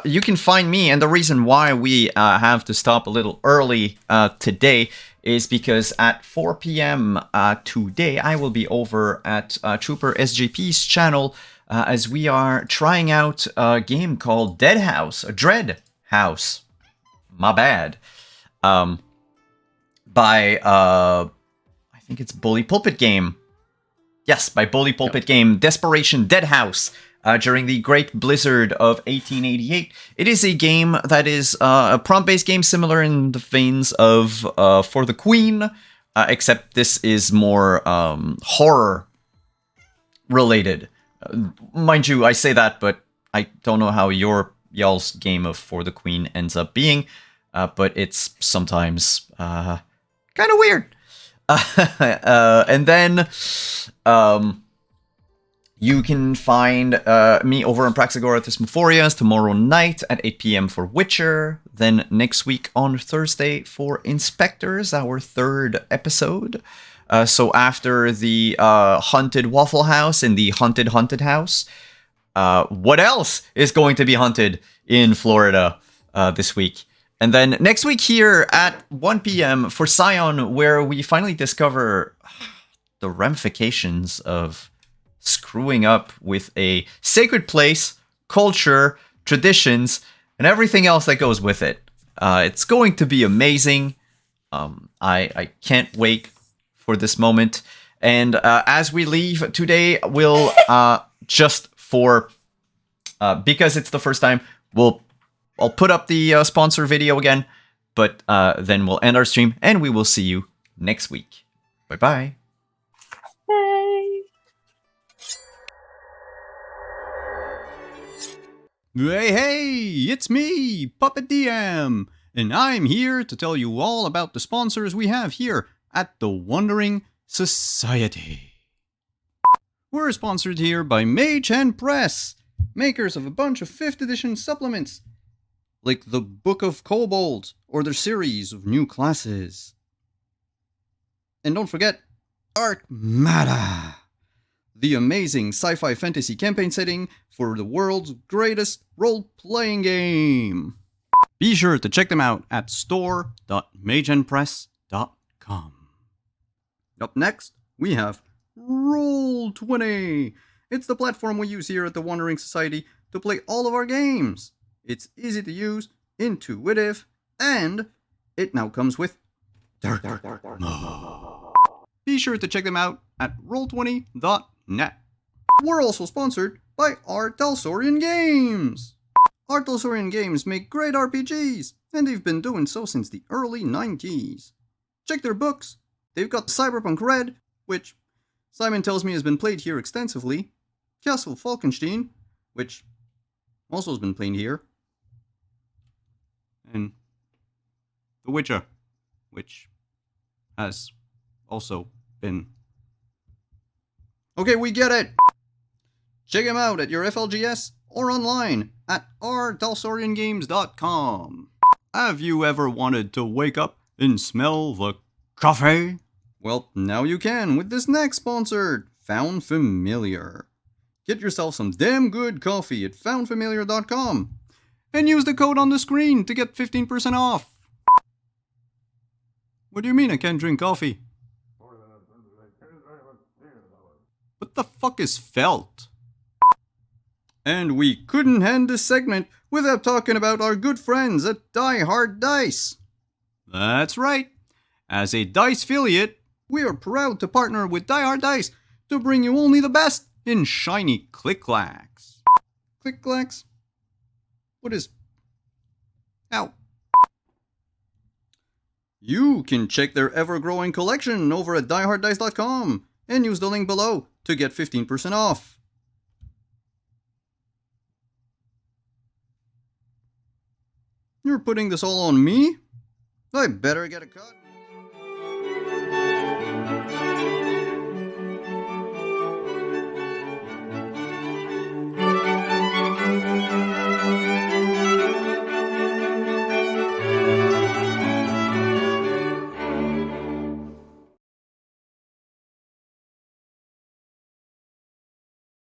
you can find me, and the reason why we have to stop a little early today is because at 4 p.m. Today, I will be over at Trooper SJP's channel as we are trying out a game called Dread House. My bad. By, I think it's Bully Pulpit Game. Yes, by Bully Pulpit Game, Desperation Dead House. During the Great Blizzard of 1888. It is a game that is a prompt-based game similar in the veins of For the Queen, except this is more horror-related. Mind you, I say that, but I don't know how y'all's game of For the Queen ends up being, but it's sometimes kind of weird. And then you can find me over on Praxagora Thesmophorias tomorrow night at 8 p.m. for Witcher. Then next week on Thursday for Inspectors, our third episode. So after the Haunted Waffle House and the Haunted House, what else is going to be haunted in Florida this week? And then next week here at 1 p.m. for Scion, where we finally discover the ramifications of screwing up with a sacred place, culture, traditions, and everything else that goes with it. It's going to be amazing. I can't wait for this moment. And as we leave today, we'll just for because it's the first time, I'll put up the sponsor video again. But then we'll end our stream, and we will see you next week. Bye-bye. Bye. Hey, it's me, Puppet DM, and I'm here to tell you all about the sponsors we have here at the Wandering Society. We're sponsored here by Mage Hand Press, makers of a bunch of 5th edition supplements, like the Book of Kobold or their series of new classes. And don't forget, Arcmada, the amazing sci-fi fantasy campaign setting for the world's greatest role-playing game. Be sure to check them out at store.mageandpress.com. Up next, we have Roll20. It's the platform we use here at the Wandering Society to play all of our games. It's easy to use, intuitive, and it now comes with dark mode. Be sure to check them out at roll20.net. We're also sponsored by our Talsorian Games. Our Talsorian Games make great RPGs, and they've been doing so since the early 90s. Check their books. They've got Cyberpunk Red, which Simon tells me has been played here extensively, Castle Falkenstein, which also has been played here, and The Witcher, which has also been... Okay, we get it! Check them out at your FLGS or online at rtalsoriangames.com. Have you ever wanted to wake up and smell the coffee? Well, now you can with this next sponsor, Found Familiar. Get yourself some damn good coffee at foundfamiliar.com and use the code on the screen to get 15% off. What do you mean I can't drink coffee? What the fuck is felt? And we couldn't end this segment without talking about our good friends at Die Hard Dice. That's right. As a Dice affiliate, we are proud to partner with Die Hard Dice to bring you only the best in shiny click-clacks. Click-clacks? What is... Ow. You can check their ever-growing collection over at dieharddice.com and use the link below to get 15% off. You're putting this all on me? I better get a cut.